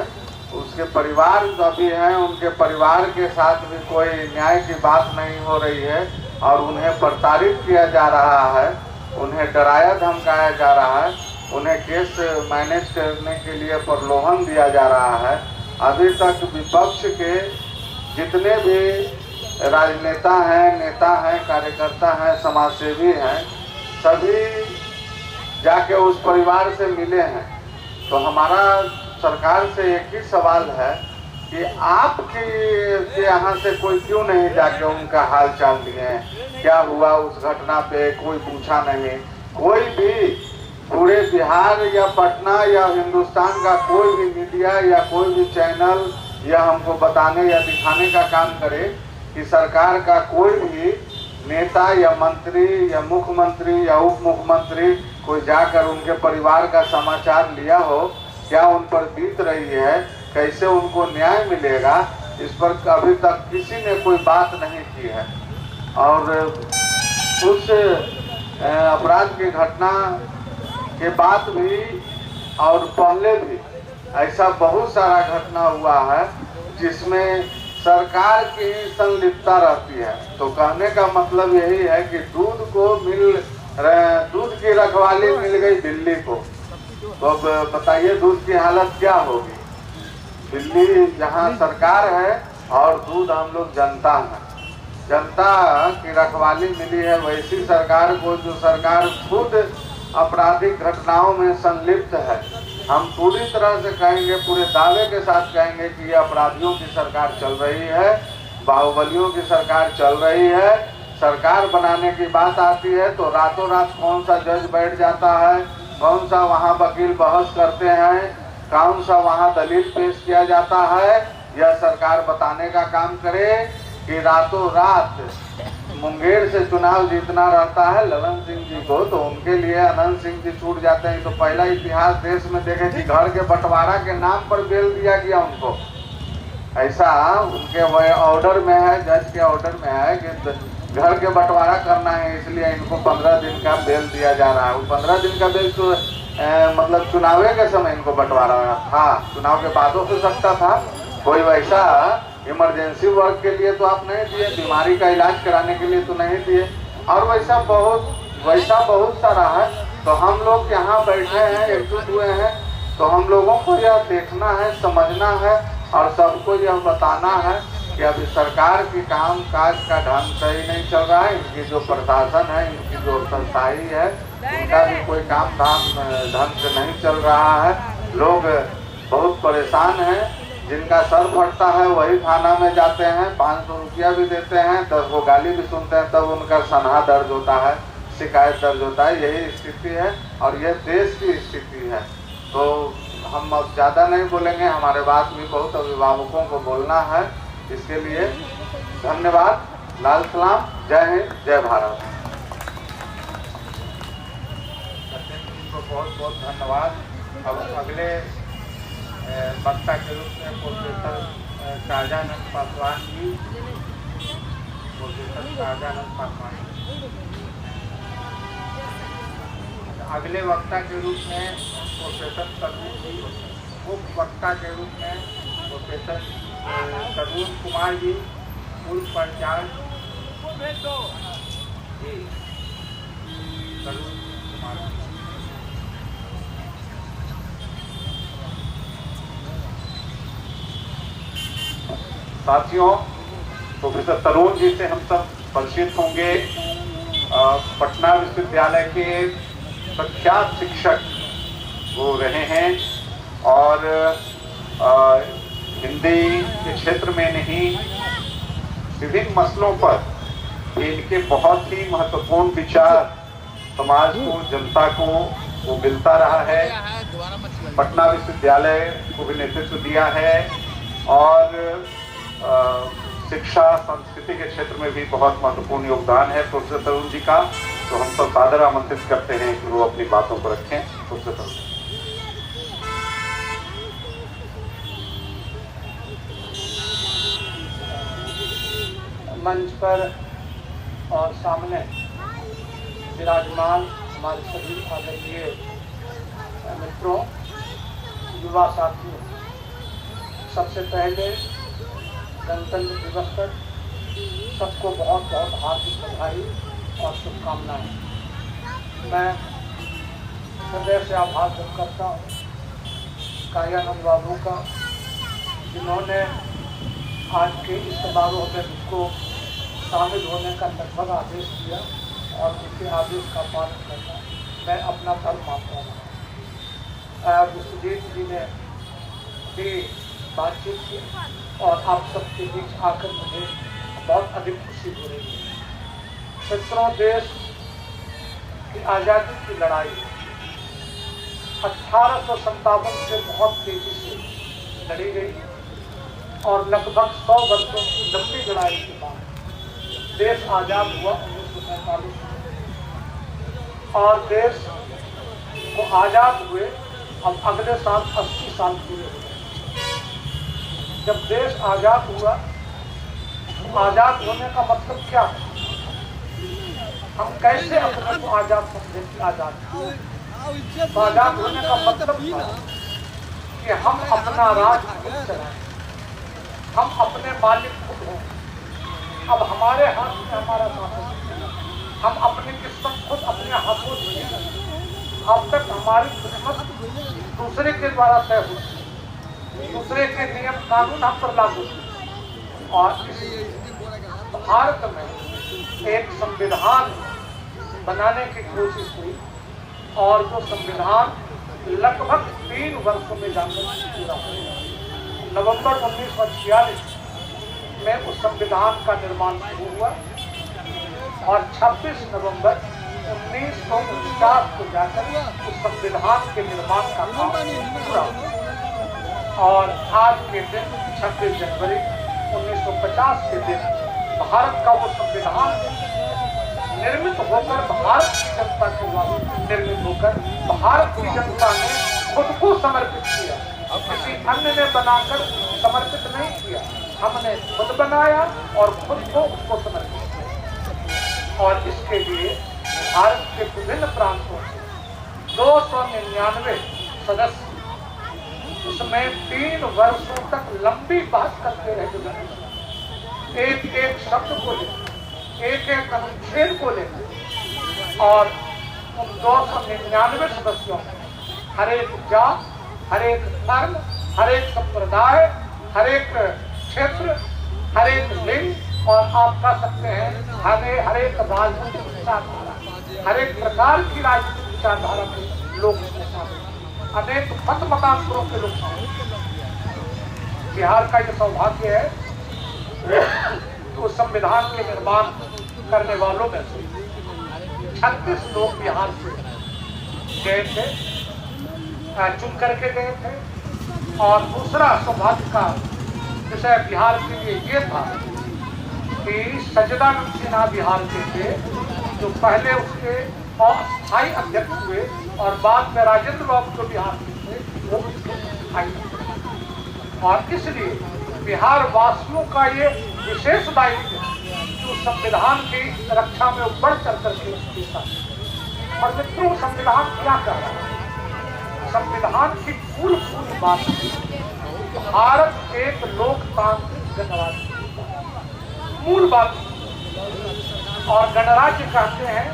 उसके परिवार अभी हैं, उनके परिवार के साथ भी कोई न्याय की बात नहीं हो रही है और उन्हें प्रताड़ित किया जा रहा है, उन्हें डराया धमकाया जा रहा है, उन्हें केस मैनेज करने के लिए प्रलोभन दिया जा रहा है। अभी तक विपक्ष के जितने भी राजनेता हैं, नेता हैं, कार्यकर्ता हैं, समाजसेवी हैं, सभी जाके उस परिवार से मिले हैं। तो हमारा सरकार से एक ही सवाल है कि आपके यहाँ से कोई क्यों नहीं जाके उनका हाल चाल लिए, क्या हुआ उस घटना पे कोई पूछा नहीं। कोई भी पूरे बिहार या पटना या हिंदुस्तान का कोई भी मीडिया या कोई भी चैनल या हमको बताने या दिखाने का काम करे कि सरकार का कोई भी नेता या मंत्री या मुख्यमंत्री या उप मुख्यमंत्री कोई जाकर उनके परिवार का समाचार लिया हो, क्या उन पर बीत रही है, कैसे उनको न्याय मिलेगा, इस पर अभी तक किसी ने कोई बात नहीं की है। और उस अपराध की घटना के बाद भी और पहले भी ऐसा बहुत सारा घटना हुआ है जिसमें सरकार की संलिप्तता रहती है। तो कहने का मतलब यही है कि दूध की रखवाली मिल गई दिल्ली को, तो अब बताइए दूध की हालत क्या होगी। दिल्ली जहां सरकार है और दूध हम लोग जनता हैं, जनता की रखवाली मिली है। वैसी सरकार को जो सरकार खुद आपराधिक घटनाओं में संलिप्त है, हम पूरी तरह से कहेंगे, पूरे दावे के साथ कहेंगे कि ये अपराधियों की सरकार चल रही है, बाहुबलियों की सरकार चल रही है। सरकार बनाने की बात आती है तो रातों रात कौन सा जज बैठ जाता है, कौन सा वहाँ वकील बहस करते हैं, कौन सा वहाँ दलील पेश किया जाता है। यह सरकार बताने का काम करे कि रातों रात मुंगेर से चुनाव जीतना रहता है ललन सिंह जी को, तो उनके लिए अनंत सिंह जी छूट जाते हैं। तो पहला इतिहास देश में देखे कि घर के बंटवारा के नाम पर बेल दिया गया उनको। ऐसा उनके ऑर्डर में है, जज के ऑर्डर में है कि घर के बंटवारा करना है, इसलिए इनको 15 दिन का बेल दिया जा रहा है। वो 15 दिन का बेल तो मतलब चुनावे के समय इनको बंटवारा था, चुनाव के बाद हो सकता था। कोई वैसा इमरजेंसी वर्क के लिए तो आप नहीं दिए, बीमारी का इलाज कराने के लिए तो नहीं दिए, और वैसा बहुत सारा है। तो हम लोग यहाँ बैठे हैं, एकजुट हुए हैं, तो हम लोगों को यह देखना है, समझना है और सबको यह बताना है कि अभी सरकार की काम काज का ढंग सही नहीं चल रहा है। इनकी जो प्रशासन है, इनकी जो संस्थाई है, उनका भी कोई काम धाम ढंग से नहीं चल रहा है। लोग बहुत परेशान हैं, जिनका सर फटता है वही थाना में जाते हैं, 500 रुपया भी देते हैं, 10 वो गाली भी सुनते हैं, तब उनका सनहा दर्ज होता है, शिकायत दर्ज होता है। यही स्थिति है और यह देश की स्थिति है। तो हम अब ज़्यादा नहीं बोलेंगे, हमारे बात भी बहुत अभिभावकों को बोलना है। इसके लिए धन्यवाद। लाल सलाम, जय हिंद, जय भारत। बहुत बहुत धन्यवाद। अब अगले वक्ता के रूप में प्रोफेसर शाहजानंद पासवान जी, प्रोफेसर शाहजानंद पासवान। अगले वक्ता के रूप में प्रोफेसर तरुण जी, उप वक्ता के रूप में प्रोफेसर तरुण कुमार जी, पूर्व पंचायत जी तरुण कुमार। साथियों, प्रोफेसर तरुण जी से हम सब परिचित होंगे। पटना विश्वविद्यालय के प्रख्यात शिक्षक वो रहे हैं और हिंदी के क्षेत्र में नहीं, विभिन्न मसलों पर इनके बहुत ही महत्वपूर्ण विचार समाज को, जनता को वो मिलता रहा है। पटना विश्वविद्यालय को भी नेतृत्व दिया है और शिक्षा संस्कृति के क्षेत्र में भी बहुत महत्वपूर्ण योगदान है प्रोफेसर तरुण जी का। तो हम सब सादर आमंत्रित करते हैं कि वो अपनी बातों को रखें। प्रोफेसर तरुण। मंच पर और सामने विराजमान हमारे सभी आदरणीय मित्रों, युवा साथियों, सबसे पहले गणतंत्र दिवस पर सबको बहुत बहुत हार्दिक बधाई और शुभकामनाएं। मैं हृदय से आभार व्यक्त करता हूँ कायानंद बाबू का, जिन्होंने आज के इस समारोह में मुझको शामिल होने का लगभग आदेश दिया और उनके आदेश का पालन करना मैं अपना फल मानता हूँ। विश्वजीत जी ने भी बातचीत की और आप सबके बीच आकर मुझे बहुत अधिक खुशी हो रही है। मित्रों, देश की आज़ादी की लड़ाई 1857 से बहुत तेजी से लड़ी गई और लगभग 100 वर्षों की लंबी लड़ाई के बाद देश आज़ाद हुआ 1947 में। और देश को आज़ाद हुए अब अगले साल 80 साल पूरे हुए। जब देश आज़ाद हुआ तो आज़ाद होने का मतलब क्या है? हम कैसे अपने को आज़ाद समझे कि आज़ाद? आज़ाद होने का मतलब था कि हम अपना राज खुद चलाएं, हम अपने मालिक खुद हों। अब हमारे हाथ में हमारा शासन, हम अपनी किस्मत खुद अपने हाथों से। अब तक हमारी किस्मत दूसरे के द्वारा तय होती, दूसरे के नियम कानून हम पर लागू होते। और इस भारत में एक संविधान बनाने की कोशिश हुई और जो संविधान लगभग 3 वर्षों में जाकर पूरा हुआ। नवंबर 1946 में उस संविधान का निर्माण शुरू हुआ और 26 नवंबर 1949 को जाकर उस संविधान के निर्माण का काम पूरा हुआ। और आज के दिन 26 जनवरी 1950 के दिन भारत का वो संविधान निर्मित होकर, भारत की जनता के द्वारा निर्मित होकर भारत की जनता ने खुद को समर्पित किया। किसी अन्य ने बनाकर समर्पित नहीं किया, हमने खुद बनाया और खुद को उसको समर्पित किया। और इसके लिए भारत के विभिन्न प्रांतों से 299 सदस्य, उसमें 3 वर्षों तक लंबी बात करते रहे। एक एक शब्द को लेकर, एक एक अनुच्छेद को लेकर, और उन 299 सदस्यों में हर एक जात, हर एक धर्म, हर एक संप्रदाय, हर एक क्षेत्र, हर एक लिंग, और आप कह सकते हैं हर एक राजनीतिक विचारधारा, हर एक प्रकार की राजनीतिक विचारधारा के लोग इसमें शामिल, अनेक मत मतांतरों के लोग शामिल। बिहार का ये सौभाग्य है तो संविधान के निर्माण करने वालों में से 36 लोग बिहार से गए थे, चुन करके गए थे। और दूसरा सौभाग्य का विषय बिहार के लिए ये था कि सच्चिदानंद सिन्हा बिहार के थे, जो पहले उसके और स्थायी अध्यक्ष हुए और बाद में राजेंद्र बाबू जो बिहार के थे वो इसके स्थायी अध्यक्ष। और इसलिए बिहार वासियों का ये विशेष दायित्व है जो संविधान की रक्षा में बढ़ चढ़ करके उसके साथ। और मित्रों, संविधान क्या कर रहा है? संविधान की मूल बात है भारत एक लोकतांत्रिक गणराज्य, मूल बात। और गणराज्य कहते हैं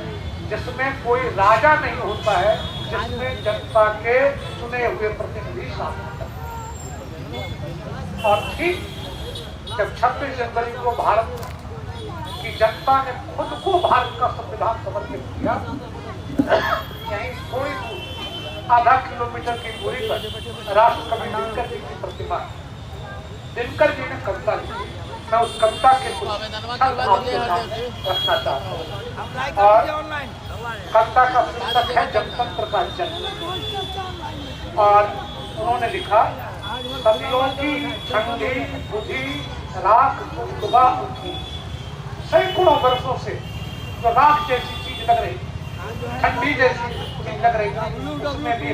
जिसमें कोई राजा नहीं होता है, जिसमें जनता के चुने हुए प्रतिनिधि शामिल होते हैं। और ठीक जब 26 जनवरी को भारत की जनता ने खुद को भारत का संविधान समर्पित किया, यहीं थोड़ी दूर आधा किलोमीटर की दूरी पर राष्ट्रकवि दिनकर जी की प्रतिमा है। दिनकर जी ने कविता लिखी, मैं उस कविता के कुछ शब्द आपके सामने रखना चाहता हूँ। और कविता का शीर्षक है जनतंत्र का जन्म। और उन्होंने लिखा, सदियों की ठंडी बुझी राख सुबह उठी, सैकड़ों वर्षों से जो राख जैसी चीज लग रही, ठंडी जैसी चीज लग रही थी, उसमें भी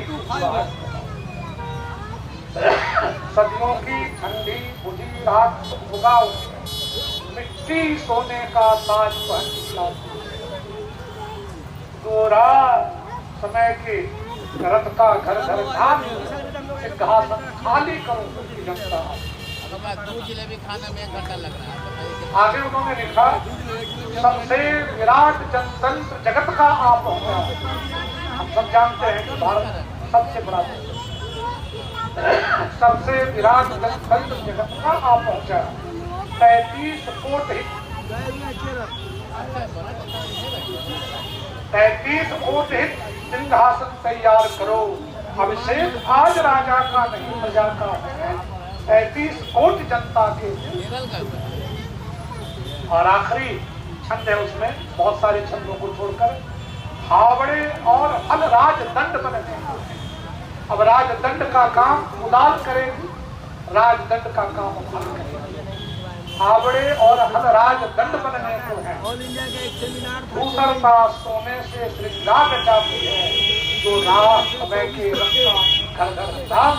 सदियों की ठंडी बुझी राख सुबह उठी, मिट्टी सोने का ताज पहन गोरा समय के रथ का घर घर धाम, सिंहासन खाली करो जनता। जलेबी खाने में 1 घंटा लग रहा है। आगे उन्होंने लिखा, सबसे विराट जनतंत्र जगत का आप होगा। हम सब जानते हैं कि भारत सबसे बड़ा सबसे विराट जनतंत्र जगत का आप पहुंचा। 33 कोट हित सिंहासन तैयार करो, अभिषेक आज राजा का नहीं प्रजा का है, 33 कोट जनता के। और आखिरी छंद है उसमें, बहुत सारे छंदों को छोड़कर, हावड़े और हल राजदंड बनने। अब राजदंड का काम उदार करेगी, राजदंड का काम उदार करेगी। हावड़े और हल राजदंड बनने को है। भूषणता सोने से श्रृंगार रचाती है, जो राज समय के रखता घर घर धाम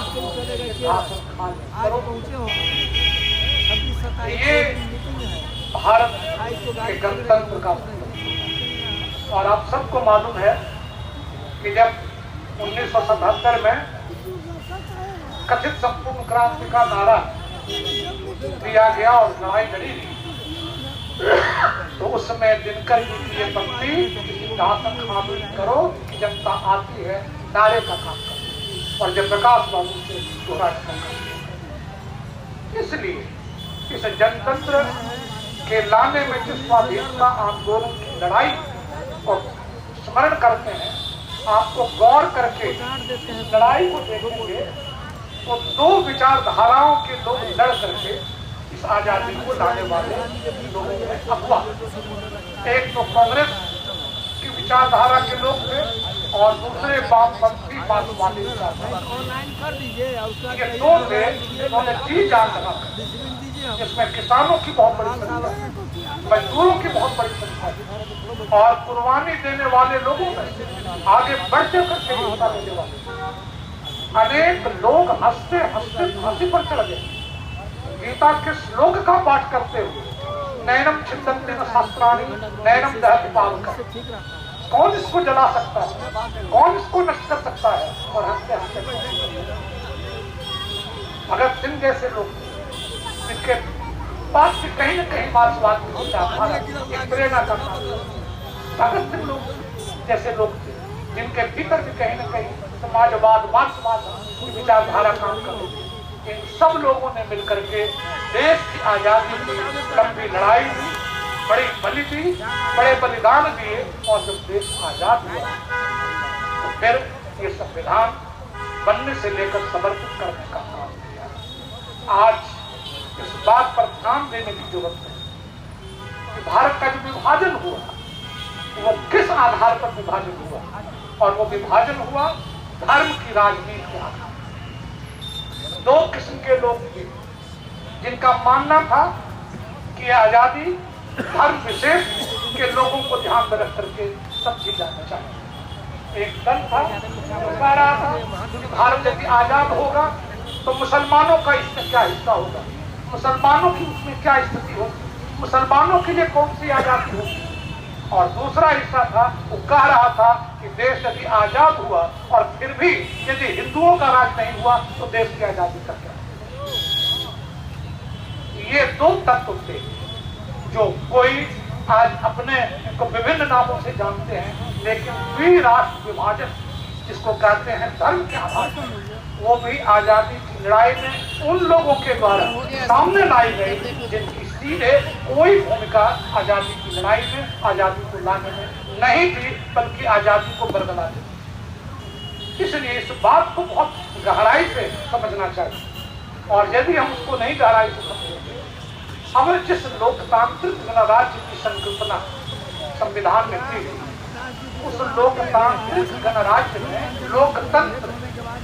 ये भारत के गणतंत्र का। और आप सबको मालूम है कि जब 1977 में कथित संपूर्ण क्रांति का नारा दिया गया और लड़ाई लड़ी तो उसमें दिनकर जी की ये पंक्ति, सिंहासन खाली करो जनता आती है, नारे का काम करो। और जब प्रकाश बाबू से दोहरा कर, इसलिए इस जनतंत्र के लाने में जिस स्वाधीनता आंदोलन की लड़ाई को स्मरण करते हैं, आपको गौर करके लड़ाई को देखेंगे तो 2 विचारधाराओं के लोग लड़ करके इस आजादी को लाने वाले लोगों में अफवाह। एक तो कांग्रेस की विचारधारा के लोग थे और दूसरे वामपंथी मार्क्सवादी विचारधारा। ये 2 थे जिन्होंने जी जान लगा, जिसमें किसानों की बहुत बड़ी संख्या, मजदूरों की बहुत बड़ी संख्या और कुर्बानी देने वाले लोगों में आगे बढ़ते करके हिस्सा लेने वाले अनेक लोग हंसते हंसते फांसी पर चढ़ गए। गीता के श्लोक का पाठ करते हुए, नैनम छिन्दन्ति न शास्त्राणि नैनम दहति पावकः, कौन इसको जला सकता है, कौन इसको नष्ट कर सकता है, और हंसते हंसते भगत सिंह जैसे लोग जिनके पास भी कहीं न कहीं मार्क्सवाद की विचारधारा प्रेरणा करना, भगत सिंह लोग जैसे लोग थे जिनके भीतर भी कहीं न कहीं समाजवाद मार्क्सवाद की विचारधारा काम कर रही थी। इन सब लोगों ने मिलकर के देश की आजादी की लंबी लड़ाई दी, बड़ी बलि दी, बड़े बलिदान दिए, और जब देश आजाद हुआ तो फिर ये संविधान बनने से लेकर समर्पित करने का काम किया। आज इस बात पर ध्यान देने की जरूरत है कि भारत का जो विभाजन हुआ वो किस आधार पर विभाजन हुआ, और वो विभाजन हुआ धर्म की राजनीति के आधार। 2 किस्म के लोग थे जिनका मानना था कि आजादी धर्म विशेष के लोगों को ध्यान में रख करके सब चीज जाना चाहिए। एक दल था जो कह रहा था कि भारत यदि आजाद होगा तो मुसलमानों का इसमें क्या हिस्सा होगा, मुसलमानों की उसमें क्या स्थिति होगी, मुसलमानों के लिए कौन सी आजादी होगी। और दूसरा हिस्सा था वो कह रहा था कि देश यदि आजाद हुआ और फिर भी यदि हिंदुओं का राज नहीं हुआ तो देश की आजादी का क्या। ये दो तत्व थे जो कोई आज अपने को विभिन्न नामों से जानते हैं, लेकिन द्विराष्ट्र विभाजन जिसको कहते हैं धर्म के आधार पर, वो भी आजादी की लड़ाई में उन लोगों के द्वारा सामने लाई गई जिनकी सीधे कोई भूमिका आजादी की लड़ाई में, आजादी को लाने में नहीं थी, बल्कि आजादी को बरकरार दी। इसलिए इस बात को बहुत गहराई से समझना चाहिए। और यदि हम उसको नहीं गहराई से समझेंगे, अगर जिस लोकतांत्रिक गणराज्य की संकल्पना संविधान में थी, उस लोकतांत्रिक गणराज्य में लोकतंत्र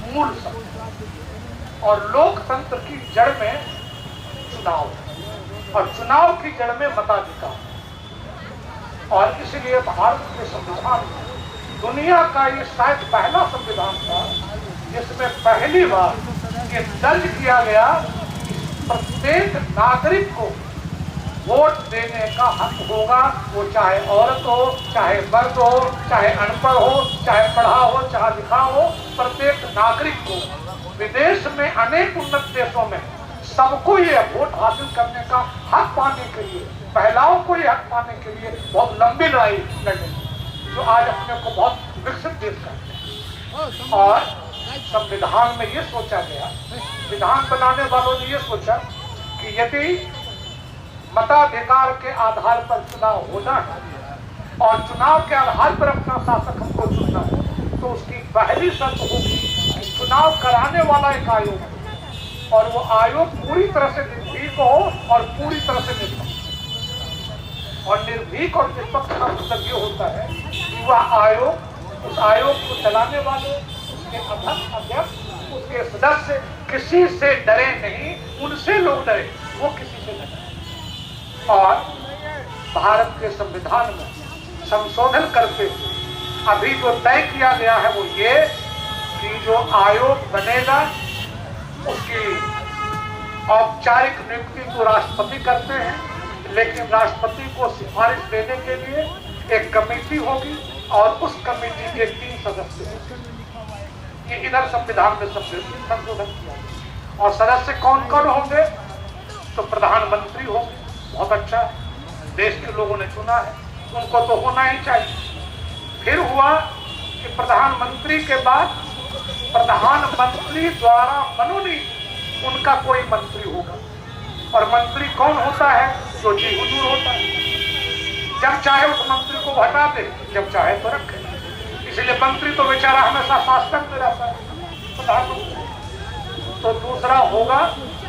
मूल शब्द और लोकतंत्र की जड़ में चुनाव और चुनाव की जड़ में मताधिकार। और इसलिए भारत के संविधान में दुनिया का ये शायद पहला संविधान था जिसमें पहली बार ये दर्ज किया गया कि प्रत्येक नागरिक को वोट देने का हक होगा, वो चाहे औरत हो, चाहे मर्द हो, चाहे अनपढ़ हो, चाहे पढ़ा हो, चाहे लिखा हो, प्रत्येक नागरिक को। विदेश में अनेक उन्नत देशों में सबको ये वोट हासिल करने का हक पाने के लिए, महिलाओं को ये हक पाने के लिए बहुत लंबी लड़ाई लड़ी, जो आज अपने को बहुत विकसित देश करते हैं। और संविधान में ये सोचा गया, विधान बनाने वालों ने ये सोचा कि यदि मताधिकार के आधार पर चुनाव होना है और चुनाव के आधार पर अपना शासक हमको चुनना है, तो उसकी पहली शर्त होगी कि चुनाव कराने वाला एक आयोग है और वो आयोग पूरी तरह से निर्भीक हो और पूरी तरह से निष्पक्ष। और निर्भीक और निष्पक्ष का मतलब ये होता है कि वह आयोग, उस आयोग को चलाने वाले, उसके अध्यक्ष, उसके सदस्य किसी से डरे नहीं, उनसे लोग डरे, वो किसी से डरे। और भारत के संविधान में संशोधन करते हुए अभी जो तय किया गया है वो ये कि जो आयोग बनेगा उसकी औपचारिक नियुक्ति तो राष्ट्रपति करते हैं, लेकिन राष्ट्रपति को सिफारिश देने के लिए एक कमेटी होगी और उस कमेटी के 3 सदस्य होंगे। ये इधर संविधान में संशोधन किया। और सदस्य कौन कौन होंगे? तो प्रधानमंत्री होंगे, बहुत अच्छा है, देश के लोगों ने चुना है, उनको तो होना ही चाहिए। फिर हुआ कि प्रधानमंत्री के बाद प्रधानमंत्री द्वारा मनोनीत उनका कोई मंत्री होगा। और मंत्री कौन होता है? जो जी हुजूर होता है। जब चाहे उस मंत्री को हटा दे, जब चाहे तो रखे। इसलिए मंत्री तो बेचारा हमेशा शासन में रहता है, प्रधानमंत्री। तो दूसरा होगा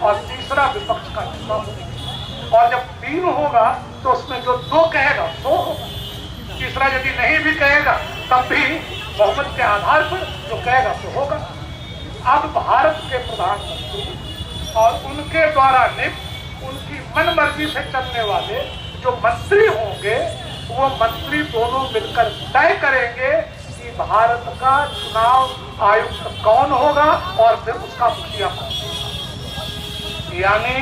और तीसरा विपक्ष का हिस्सा होगा। और जब 3 होगा तो उसमें जो 2 कहेगा वो होगा, तीसरा यदि नहीं भी कहेगा तब भी बहुमत के आधार पर जो कहेगा तो होगा। अब भारत के प्रधानमंत्री और उनके द्वारा नियुक्त, उनकी मनमर्जी से चलने वाले जो मंत्री होंगे, वो मंत्री दोनों मिलकर तय करेंगे कि भारत का चुनाव आयुक्त कौन होगा और फिर उसका मुखिया कौन होगा। यानी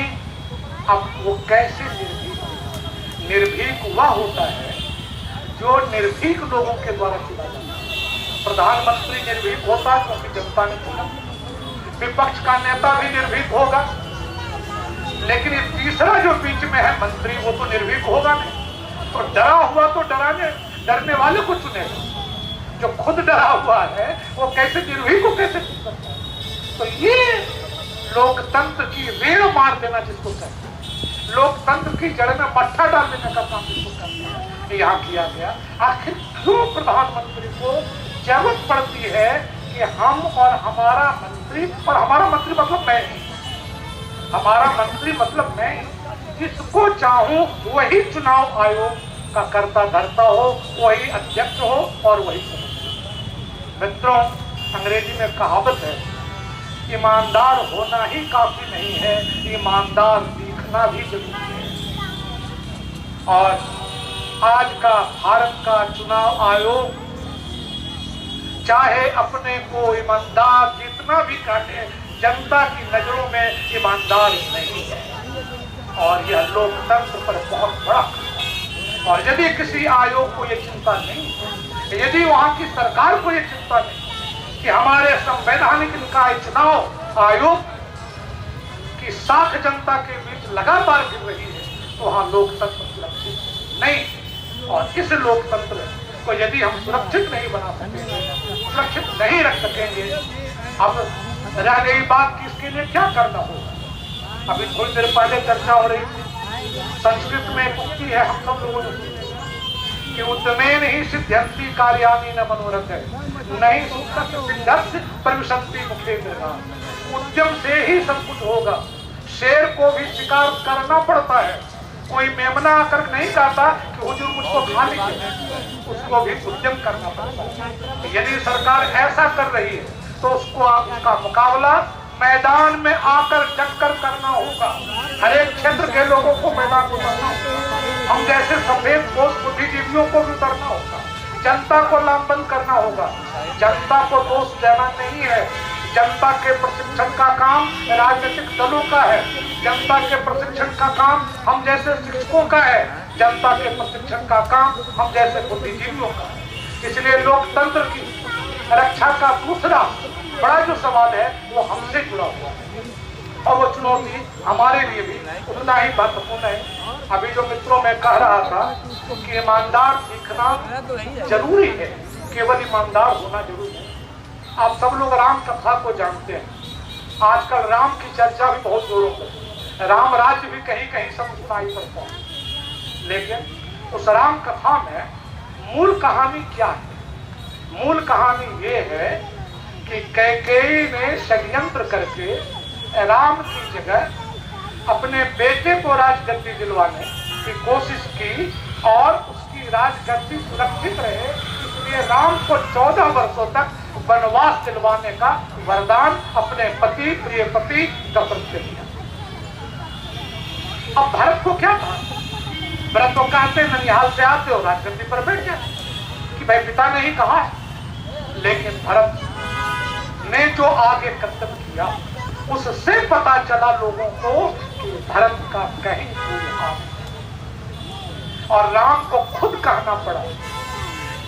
अब वो कैसे निर्भीक? निर्भीक वह होता है जो निर्भीक लोगों के द्वारा चुना जाता है। प्रधानमंत्री निर्भीक होता है क्योंकि जनता ने चुना, विपक्ष का नेता भी निर्भीक होगा, लेकिन ये तीसरा जो बीच में है मंत्री, वो तो निर्भीक होगा नहीं। तो डरा हुआ तो डरने वाले को चुनेगा। जो खुद डरा हुआ है वो कैसे निर्भीक को कैसे चुन सकता है? तो ये लोकतंत्र की रेड़ मार देना जिसको कहते हैं, लोकतंत्र की जड़ में मट्ठा डाल देने का काम जिसको कहते हैं, यहाँ किया गया। आखिर क्यों प्रधानमंत्री को जरूरत पड़ती है कि हम और हमारा मंत्री, और हमारा मंत्री मतलब मैं ही, हमारा मंत्री मतलब मैं, जिसको चाहूं वही चुनाव आयोग का कर्ता धर्ता हो, वही अध्यक्ष हो और वही सदस्य। मित्रों, अंग्रेजी में कहावत है, ईमानदार होना ही काफी नहीं है, ईमानदार दिखना भी जरूरी है। और आज का भारत का चुनाव आयोग चाहे अपने को ईमानदार जितना भी काटे, जनता की नजरों में ईमानदार नहीं है और यह लोकतंत्र पर बहुत बड़ा खतरा। और यदि किसी आयोग को यह चिंता नहीं, यदि वहां की सरकार को यह चिंता नहीं कि हमारे संवैधानिक निकाय चुनाव आयोग की साख जनता के बीच लगातार गिर रही है, तो वहां लोकतंत्र सुरक्षित नहीं। और इस लोकतंत्र को यदि हम सुरक्षित नहीं बना सकेंगे, सुरक्षित नहीं रख सकेंगे, अब रह गई बात कि इसके लिए क्या करना होगा। अभी थोड़ी देर पहले चर्चा हो रही थी, संस्कृत में एक उक्ति है, हम सब लोगों ने कि उद्यमेन ही सिद्ध्यन्ति कार्याणि न मनोरथ, नहीं सुतस्य सिद्धस्य प्रविशन्ति मुखे निर्माण। उद्यम से ही सब कुछ होगा। शेर को भी शिकार करना पड़ता है, कोई मेमना आकर नहीं कहता कि हुजूर मुझको खा लीजिए, उसको भी उद्यम करना पड़ता है। यदि सरकार ऐसा कर रही है तो उसका मुकाबला मैदान में आकर डटकर करना होगा। हर एक क्षेत्र के लोगों को मैदान में उतरना होगा। हम जैसे सफेद पोष बुद्धिजीवियों को भी उतरना होगा, जनता को लामबंद करना होगा। जनता को दोष देना नहीं है, जनता के प्रशिक्षण का काम राजनीतिक दलों का है, जनता के प्रशिक्षण का काम हम जैसे शिक्षकों का है, जनता के प्रशिक्षण का काम हम जैसे बुद्धिजीवियों का है। इसलिए लोकतंत्र की रक्षा का दूसरा बड़ा जो सवाल है वो हमसे जुड़ा हुआ है और वो चुनौती हमारे लिए भी उतना ही महत्वपूर्ण है। अभी जो मित्रों में कह रहा था कि ईमानदार सीखना जरूरी है, केवल ईमानदार होना जरूरी है। आप सब लोग राम कथा को जानते हैं, आजकल राम की चर्चा भी बहुत जोरों पर, राम राज्य भी कहीं कहीं सब सुनाई पड़ता है। लेकिन उस राम कथा में मूल कहानी क्या है? मूल कहानी ये है कि कैकेयी ने षड्यंत्र करके राम की जगह अपने बेटे को राजगद्दी दिलवाने की कोशिश की और उसकी राजगद्दी सुरक्षित रहे, इसलिए राम को 14 वर्षों तक वनवास दिलवाने का वरदान अपने पति प्रिय पति दशरथ से दिया। अब भरत को क्या था? भरत तो कहते ननिहाल से आते हो राजगद्दी पर बैठ जाए कि भाई पिता ने ही कहा है। लेकिन भरत ने जो आगे कदम किया उससे पता चला लोगों को कि भरत का कहीं कोई हाथ नहीं। और राम को खुद कहना पड़ा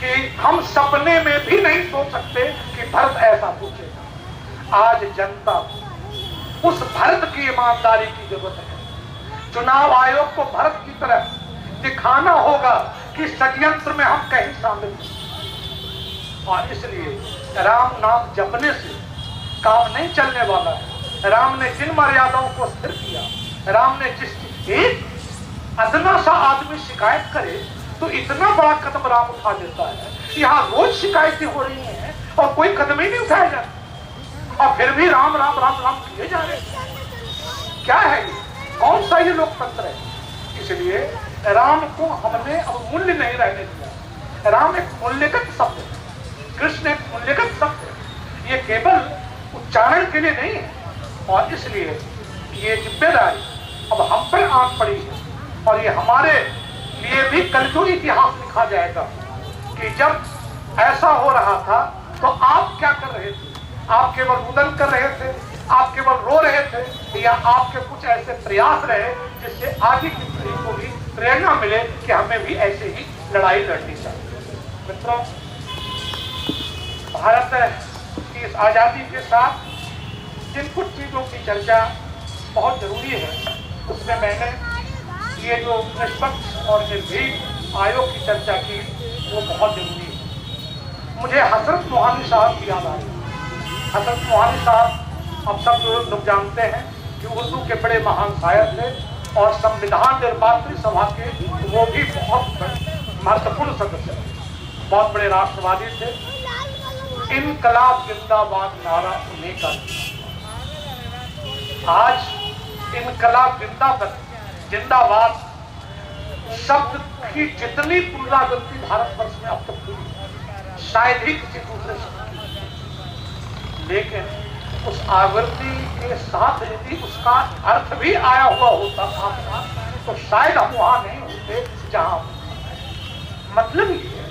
कि हम सपने में भी नहीं सोच सकते कि भरत ऐसा पूछेगा। आज जनता उस भरत की ईमानदारी की जरूरत है। चुनाव आयोग को भरत की तरह दिखाना होगा कि षड्यंत्र में हम कहीं शामिल नहीं। और इसलिए राम नाम जपने से काम नहीं चलने वाला है। राम ने जिन मर्यादाओं को स्थिर किया, राम ने जिस एक अदना सा आदमी शिकायत करे तो इतना बड़ा कदम राम उठा देता है। यहाँ रोज शिकायतें हो रही हैं और कोई कदम ही नहीं उठाया जाता और फिर भी राम राम राम राम किए जा रहे। क्या है ये? कौन सा ये लोकतंत्र है? इसलिए राम को हमने अवमूल्य नहीं रहने दिया। राम एक मूल्यगत शब्द है, कृष्ण एक मूल्यगत शब्द है, ये केवल उच्चारण के लिए नहीं है। और इसलिए ये जिम्मेदारी अब हम पर आन पड़ी है और ये हमारे लिए भी कल जो इतिहास लिखा जाएगा कि जब ऐसा हो रहा था तो आप क्या कर रहे थे? आप केवल रुदन कर रहे थे, आप केवल रो रहे थे, या आपके कुछ ऐसे प्रयास रहे जिससे आगे की पीढ़ी को भी प्रेरणा मिले कि हमें भी ऐसे ही लड़ाई लड़नी चाहिए। मित्रों, भारत की इस आजादी के साथ जिन कुछ चीजों की चर्चा बहुत जरूरी है उसमें मैंने ये जो निष्पक्ष और निर्भीक आयोग की चर्चा की वो बहुत जरूरी है। मुझे हजरत मोहानी साहब की याद आ रही। हजरत मोहानी साहब आप सब लोग जानते हैं कि उर्दू के बड़े महान शायर थे और संविधान निर्मात्री सभा के वो भी बहुत महत्वपूर्ण सदस्य थे, बहुत बड़े राष्ट्रवादी थे। इनकलाब जिंदाबाद नारा उन्हीं का। आज इनकलाब जिंदाबाद शब्द की जितनी पुनरावृत्ति भारतवर्ष में अब तक हुई शायद ही किसी दूसरे शब्द की, लेकिन उस आवृत्ति के साथ यदि उसका अर्थ भी आया हुआ होता था तो शायद हम वहां नहीं होते जहां। मतलब ये है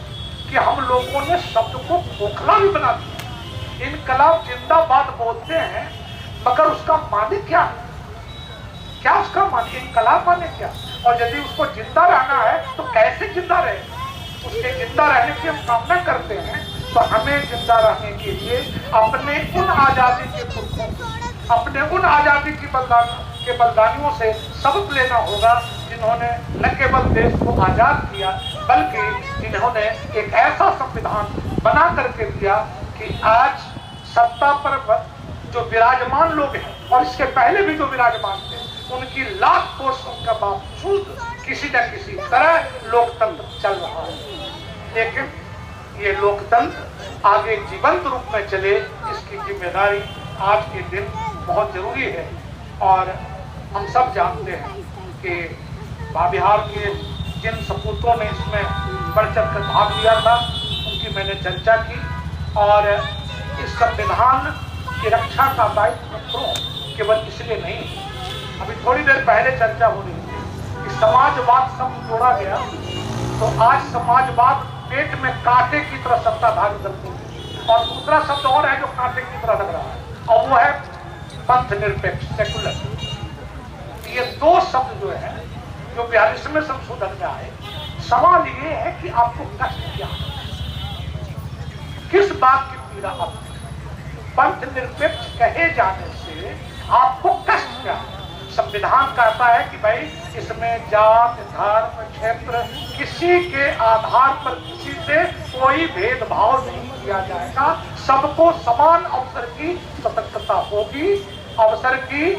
कि हम लोगों ने शब्द को खोखला भी बना दिया। इनकलाब जिंदाबाद बोलते हैं मगर उसका माने क्या है? क्या उसका माने? इनकलाब माने क्या? और यदि उसको जिंदा रहना है तो कैसे जिंदा रहे? उसके जिंदा रहने की हम कामना करते हैं तो हमें जिंदा रहने के लिए अपने उन आजादी के पुरखों, अपने उन आजादी की बलिदानियों से सबक लेना होगा जिन्होंने न केवल देश को आजाद किया बल्कि जिन्होंने एक ऐसा संविधान बना करके दिया कि आज सत्ता पर जो विराजमान लोग हैं और इसके पहले भी जो विराजमान थे उनकी लाख कोशिशों का बावजूद किसी न किसी तरह लोकतंत्र चल रहा है। लेकिन ये लोकतंत्र आगे जीवंत रूप में चले इसकी जिम्मेदारी आज के दिन बहुत जरूरी है। और हम सब जानते हैं कि बिहार के जिन सपूतों ने इसमें बढ़ चढ़ कर भाग लिया था उनकी मैंने चर्चा की और इस संविधान की रक्षा का दायित्व केवल इसलिए नहीं, अभी थोड़ी देर पहले चर्चा हो रही थी कि समाजवाद शब्द जोड़ा गया तो आज समाजवाद पेट में कांटे की तरह सत्ताधारी करते हैं और दूसरा शब्द और है जो कांटे की तरह लग रहा है और वो है पंथ निरपेक्ष, सेकुलर। ये दो शब्द जो है जो 42वें संशोधन में आए, सवाल ये है कि आपको कष्ट क्या है, किस बात की पीड़ा आपको? पंथ निरपेक्ष कहे जाने से आपको कष्ट क्या है? संविधान कहता है कि भाई इसमें जात, धर्म, क्षेत्र किसी के आधार पर किसी से कोई भेदभाव नहीं किया जाएगा, सबको समान अवसर की स्वतंत्रता होगी। अवसर की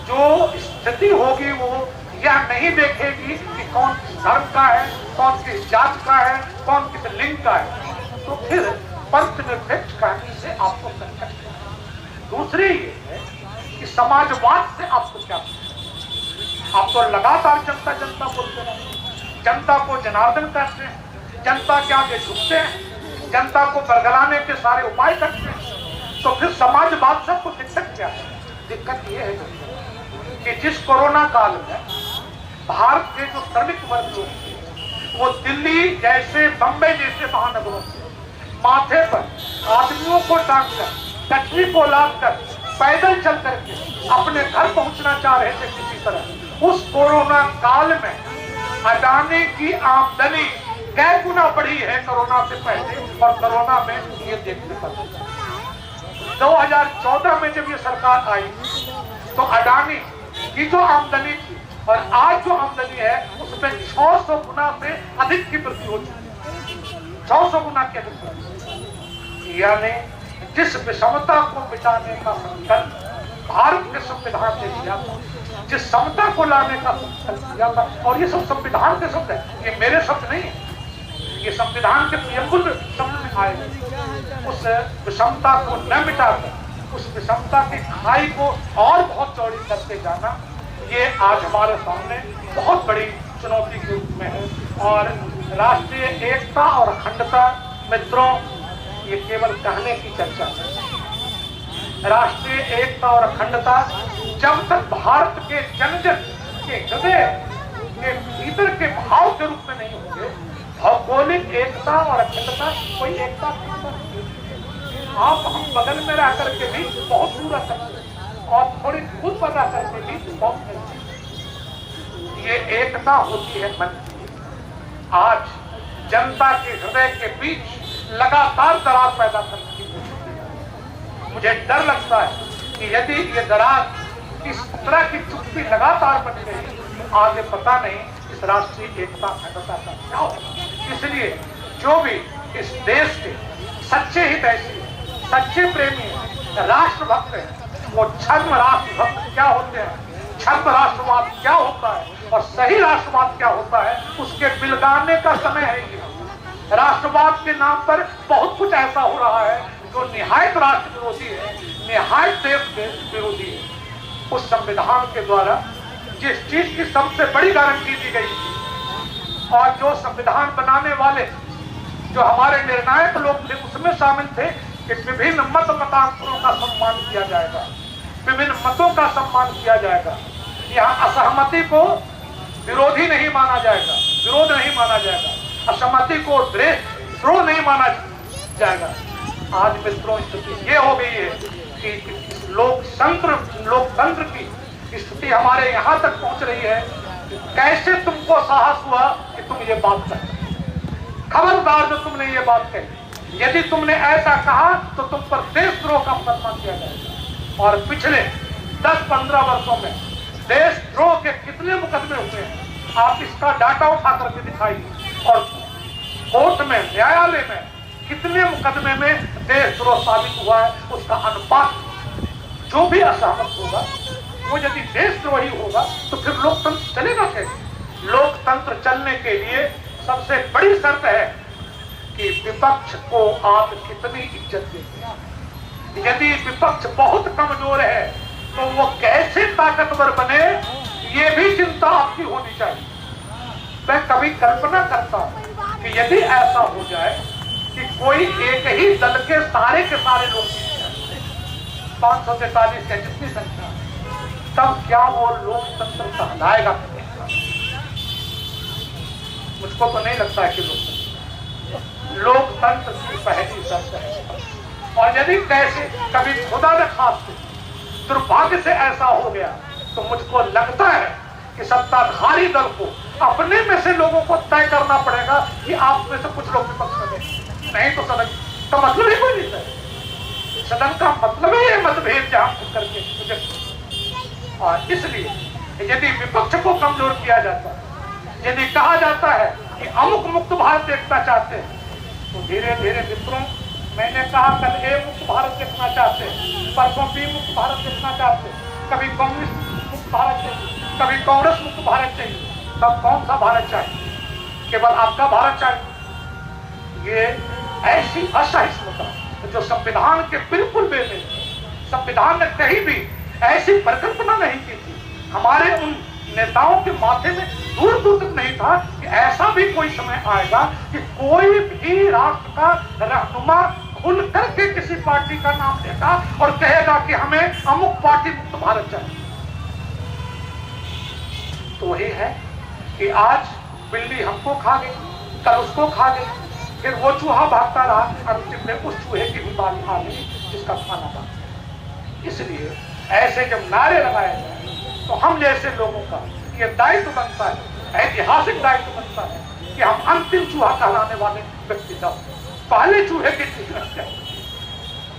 जो स्थिति होगी वो यह नहीं देखेगी कि कौन किस धर्म का है, कौन किस जात का है, कौन किस लिंग का है। तो फिर पंथ निरपेक्ष कहने से आपको संकट है। दूसरी ये है कि समाजवाद से आपको क्या? आप तो लगातार जनता जनता बोलते हैं, जनता को जनार्दन कहते हैं, जनता के आगे झुकते हैं, जनता को बरगलाने के सारे उपाय करते हैं। तो फिर समाजवाद से आपको दिक्कत क्या है? दिक्कत ये है कि जिस कोरोना काल में भारत के जो श्रमिक वर्ग लोग थे वो दिल्ली जैसे, बंबई जैसे महानगरों से माथे पर आदमियों को टांगकर, कचरी को लादकर, पैदल चल करके अपने घर पहुंचना चाह रहे थे किसी तरह। उस कोरोना काल में अडानी की आमदनी कई गुना बढ़ी है कोरोना से पहले और कोरोना में ये देखने पर 2014 में जब ये सरकार आई तो अडानी की जो आमदनी थी और आज जो आमदनी है उसमें 600 गुना से अधिक की वृद्धि हो चुकी है, 600 गुना की अधिक। यानी जिस विषमता को मिटाने का संकल्प भारत के संविधान ने लिया था, जिस समता को लाने का संकल्प किया था, और ये सब संविधान के शब्द है, ये मेरे शब्द नहीं है, ये संविधान के प्रियम्बुल शब्द में आए। उस विषमता को न मिटाकर उस विषमता की खाई को और बहुत चौड़ी करते जाना, ये आज हमारे सामने बहुत बड़ी चुनौती के रूप में है। और राष्ट्रीय एकता और अखंडता, मित्रों, ये केवल कहने की चर्चा है। राष्ट्रीय एकता और अखंडता जब तक भारत के जन जन के हृदय के भीतर के भाव के रूप में नहीं होंगे, भौगोलिक एकता और अखंडता कोई एकता नहीं। आप हम बगल में रह करके भी बहुत दूर रह सकते हैं और थोड़ी दूर पर रह करके भी बहुत नहीं। ये एकता होती है मन की। आज जनता के हृदय के बीच लगातार दरार पैदा करने की कोशिश की। मुझे डर लगता है कि यदि ये दरार इस तरह की चुप्पी लगातार बन गई, आगे पता नहीं इस राष्ट्रीय एकता अखंडता का क्या होगा। इसलिए जो भी इस देश के सच्चे हितैषी, सच्चे प्रेमी, राष्ट्रभक्त हैं, वो छद्म राष्ट्रभक्त क्या होते हैं, छद्म राष्ट्रवाद क्या होता है और सही राष्ट्रवाद क्या होता है, उसके बिलगाने का समय है ये। राष्ट्रवाद के नाम पर बहुत कुछ ऐसा हो रहा है जो निहायत राष्ट्र विरोधी है, निहायत देश विरोधी है। उस संविधान के द्वारा जिस चीज की सबसे बड़ी गारंटी दी गई थी और जो संविधान बनाने वाले जो हमारे निर्णायक लोग थे उसमें शामिल थे कि विभिन्न मत मतांतरों का सम्मान किया जाएगा, विभिन्न मतों का सम्मान किया जाएगा। यहाँ असहमति को विरोधी नहीं माना जाएगा, विरोध नहीं माना जाएगा। असहमति को द्रोह नहीं माना जाएगा। आज मित्रों स्थिति ये हो गई है कि लोकतंत्र की स्थिति हमारे यहाँ तक पहुँच रही है। कैसे तुमको साहस हुआ कि तुम ये बात कहे? खबरदार जो तुमने ये बात कही, यदि तुमने ऐसा कहा तो तुम पर देशद्रोह का मुकदमा किया जाएगा। और पिछले 10-15 वर्षों में देशद्रोह के कितने मुकदमे हुए हैं, आप इसका डाटा उठा करके दिखाइए। और कोर्ट में, न्यायालय में कितने मुकदमे में देशद्रोह साबित हुआ है, उसका अनुपात जो भी असहमत होगा वो यदि देशद्रोही होगा तो फिर लोकतंत्र चलेगा कैसे? लोकतंत्र चलने के लिए सबसे बड़ी शर्त है कि विपक्ष को आप कितनी इज्जत देते हैं। यदि विपक्ष बहुत कमजोर है तो वो कैसे ताकतवर बने, ये भी चिंता आपकी होनी चाहिए। मैं कभी कल्पना करता हूं कि यदि ऐसा हो जाए कि कोई एक ही दल के सारे लोग 543 है जितनी संख्या, तब क्या वो लोकतंत्र कहलाएगा? मुझको तो नहीं लगता है कि लोकतंत्र की पहली शर्त है। और यदि कैसे कभी खुदा न खास्ते दुर्भाग्य से ऐसा हो गया तो मुझको लगता है कि सत्ताधारी दल को अपने में से लोगों को तय करना पड़ेगा कि आप में से कुछ लोग विपक्ष में, नहीं तो सदन का मतलब ही कोई नहीं है। सदन का मतलब ही है मतभेद जहां करके। और इसलिए यदि विपक्ष को कमजोर किया जाता है, यदि कहा जाता है कि अमुक मुक्त भारत देखना चाहते हैं, तो धीरे धीरे मित्रों, मैंने कहा कल ए मुक्त भारत देखना चाहते हैं, परसों बी मुक्त भारत देखना चाहते हैं, कभी कम्युनिस्ट मुक्त भारत चाहिए, कभी कांग्रेस मुक्त भारत चाहिए। तब कौन सा भारत चाहिए? केवल आपका भारत चाहिए? ये ऐसी असहिष्णुता जो संविधान के बिल्कुल बेमेल है। संविधान ने कहीं भी ऐसी परिकल्पना नहीं की थी। हमारे उन नेताओं के माथे में दूर दूर तक नहीं था कि ऐसा भी कोई समय आएगा कि कोई भी राष्ट्र का रहनुमा खुल करके किसी पार्टी का नाम देगा और कहेगा कि हमें अमुक पार्टी मुक्त भारत चाहिए। तो वही है कि आज बिल्ली हमको खा गई, कल उसको खा गई, फिर वो चूहा भागता रहा, अंतिम में उस चूहे की भी बारी आ गई जिसका खाना था। इसलिए ऐसे जब नारे लगाए जाए तो हम जैसे लोगों का ये दायित्व बनता है, ऐतिहासिक दायित्व बनता है कि हम अंतिम चूहा कहलाने वाले व्यक्ति का पहले चूहे की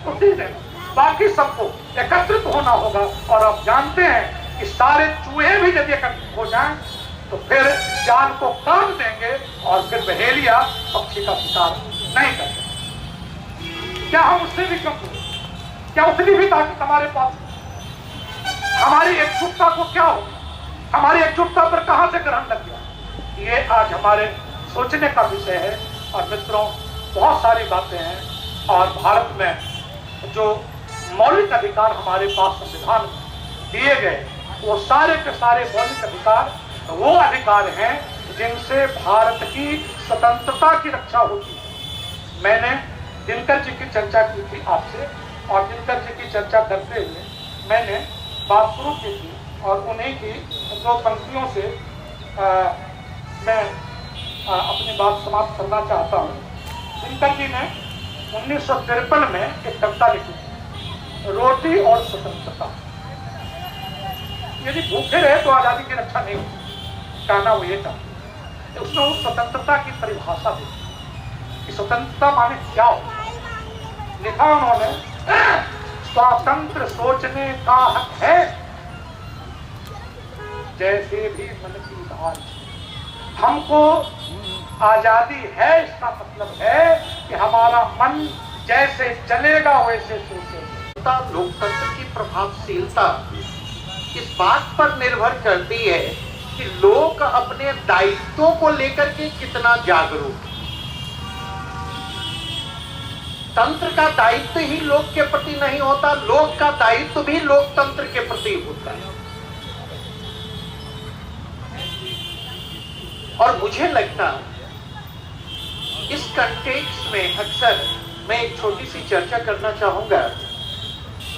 तो ठीक है, बाकी सबको एकत्रित होना होगा। और आप जानते हैं कि सारे चूहे भी यदि एकत्रित हो जाएं तो फिर जाल को काट देंगे और फिर बहेलिया पक्षी का शिकार नहीं कर सकते। क्या हम उससे भी कम हो? क्या उतनी भी ताकत हमारे पास? हमारी एकजुटता को क्या हो? हमारी एकजुटता पर कहां से ग्रहण लग गया? ये आज हमारे सोचने का विषय है। और मित्रों, बहुत सारी बातें हैं और भारत में जो मौलिक अधिकार हमारे पास संविधान में दिए गए, वो सारे के सारे मौलिक अधिकार वो अधिकार हैं जिनसे भारत की स्वतंत्रता की रक्षा होती है। मैंने दिनकर जी की चर्चा की थी आपसे, और दिनकर जी की चर्चा करते हुए मैंने बात शुरू की थी और उन्हीं की दो पंक्तियों से मैं अपनी बात समाप्त करना चाहता हूँ। दिनकर जी ने 1953 में एक कविता लिखी, रोटी और स्वतंत्रता। यदि भूखे रहे तो आजादी की रक्षा नहीं होती, कहना वो ये था। उसने उस स्वतंत्रता की परिभाषा दी कि स्वतंत्रता माने क्या हो। लिखा उन्होंने, स्वतंत्र सोचने का हक है जैसे भी मन की धार। हमको आजादी है, इसका मतलब है कि हमारा मन जैसे चलेगा वैसे सोचेगा। लोकतंत्र की प्रभावशीलता इस बात पर निर्भर करती है कि लोग अपने दायित्वों को लेकर के कितना जागरूक। तंत्र का दायित्व ही लोक के प्रति नहीं होता, लोक का दायित्व भी लोकतंत्र के प्रति होता है। और मुझे लगता इस कंटेक्स्ट में अक्सर मैं एक छोटी सी चर्चा करना चाहूंगा।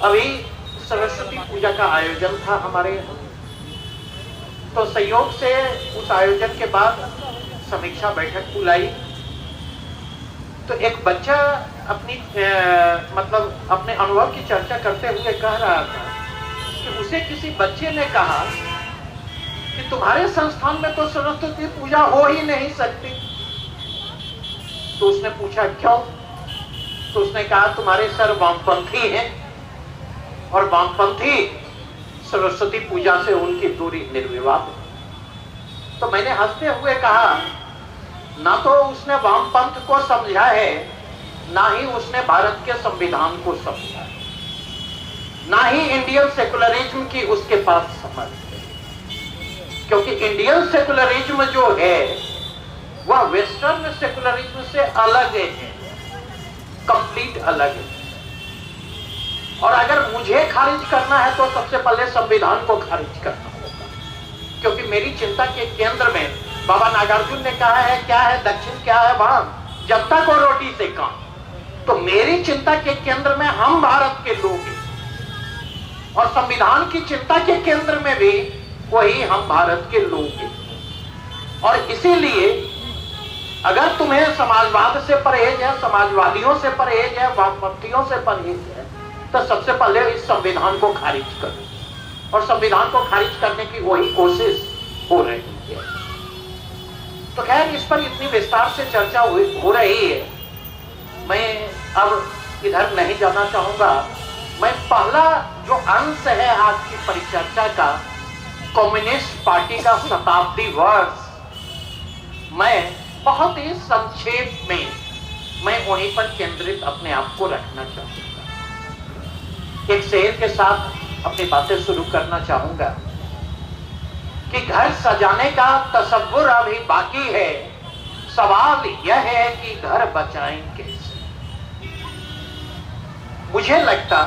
अभी सरस्वती पूजा का आयोजन था हमारे यहाँ, तो संयोग से उस आयोजन के बाद समीक्षा बैठक बुलाई तो एक बच्चा अपनी मतलब अपने अनुभव की चर्चा करते हुए कह रहा था कि उसे किसी बच्चे ने कहा कि तुम्हारे संस्थान में तो सरस्वती पूजा हो ही नहीं सकती। तो उसने पूछा क्यों? तो उसने कहा तुम्हारे सर वामपंथी हैं और वामपंथी सरस्वती पूजा से उनकी दूरी निर्विवाद है। तो मैंने हंसते हुए कहा ना तो उसने वामपंथ को समझा है, ना ही उसने भारत के संविधान को समझा है, ना ही इंडियन सेकुलरिज्म की उसके पास समझ है। क्योंकि इंडियन सेकुलरिज्म जो है वह वेस्टर्न सेकुलरिज्म से अलग है, कंप्लीट अलग है। और अगर मुझे खारिज करना है तो सबसे पहले संविधान को खारिज करना होगा, क्योंकि मेरी चिंता के केंद्र में बाबा नागार्जुन ने कहा है क्या है दक्षिण, क्या है वाम, जनता को रोटी से काम। तो मेरी चिंता के केंद्र में हम भारत के लोग हैं और संविधान की चिंता के केंद्र में भी वही हम भारत के लोग हैं। और इसीलिए अगर तुम्हें समाजवाद से परहेज है, समाजवादियों से परहेज है, वामपंथियों से परहेज है, तो सबसे पहले इस संविधान को खारिज करो। और संविधान को खारिज करने की वही कोशिश हो रही है। तो खैर इस पर इतनी विस्तार से चर्चा हो रही है, मैं अब इधर नहीं जाना चाहूंगा। मैं पहला जो अंश है आज की परिचर्चा का, कम्युनिस्ट पार्टी का शताब्दी वर्ष, मैं बहुत ही संक्षेप में मैं वहीं पर केंद्रित अपने आप को रखना चाहूंगा। एक शेर के साथ अपनी बातें शुरू करना चाहूंगा कि घर सजाने का तसव्वुर अभी बाकी है, सवाल यह है कि घर बचाएं कैसे। मुझे लगता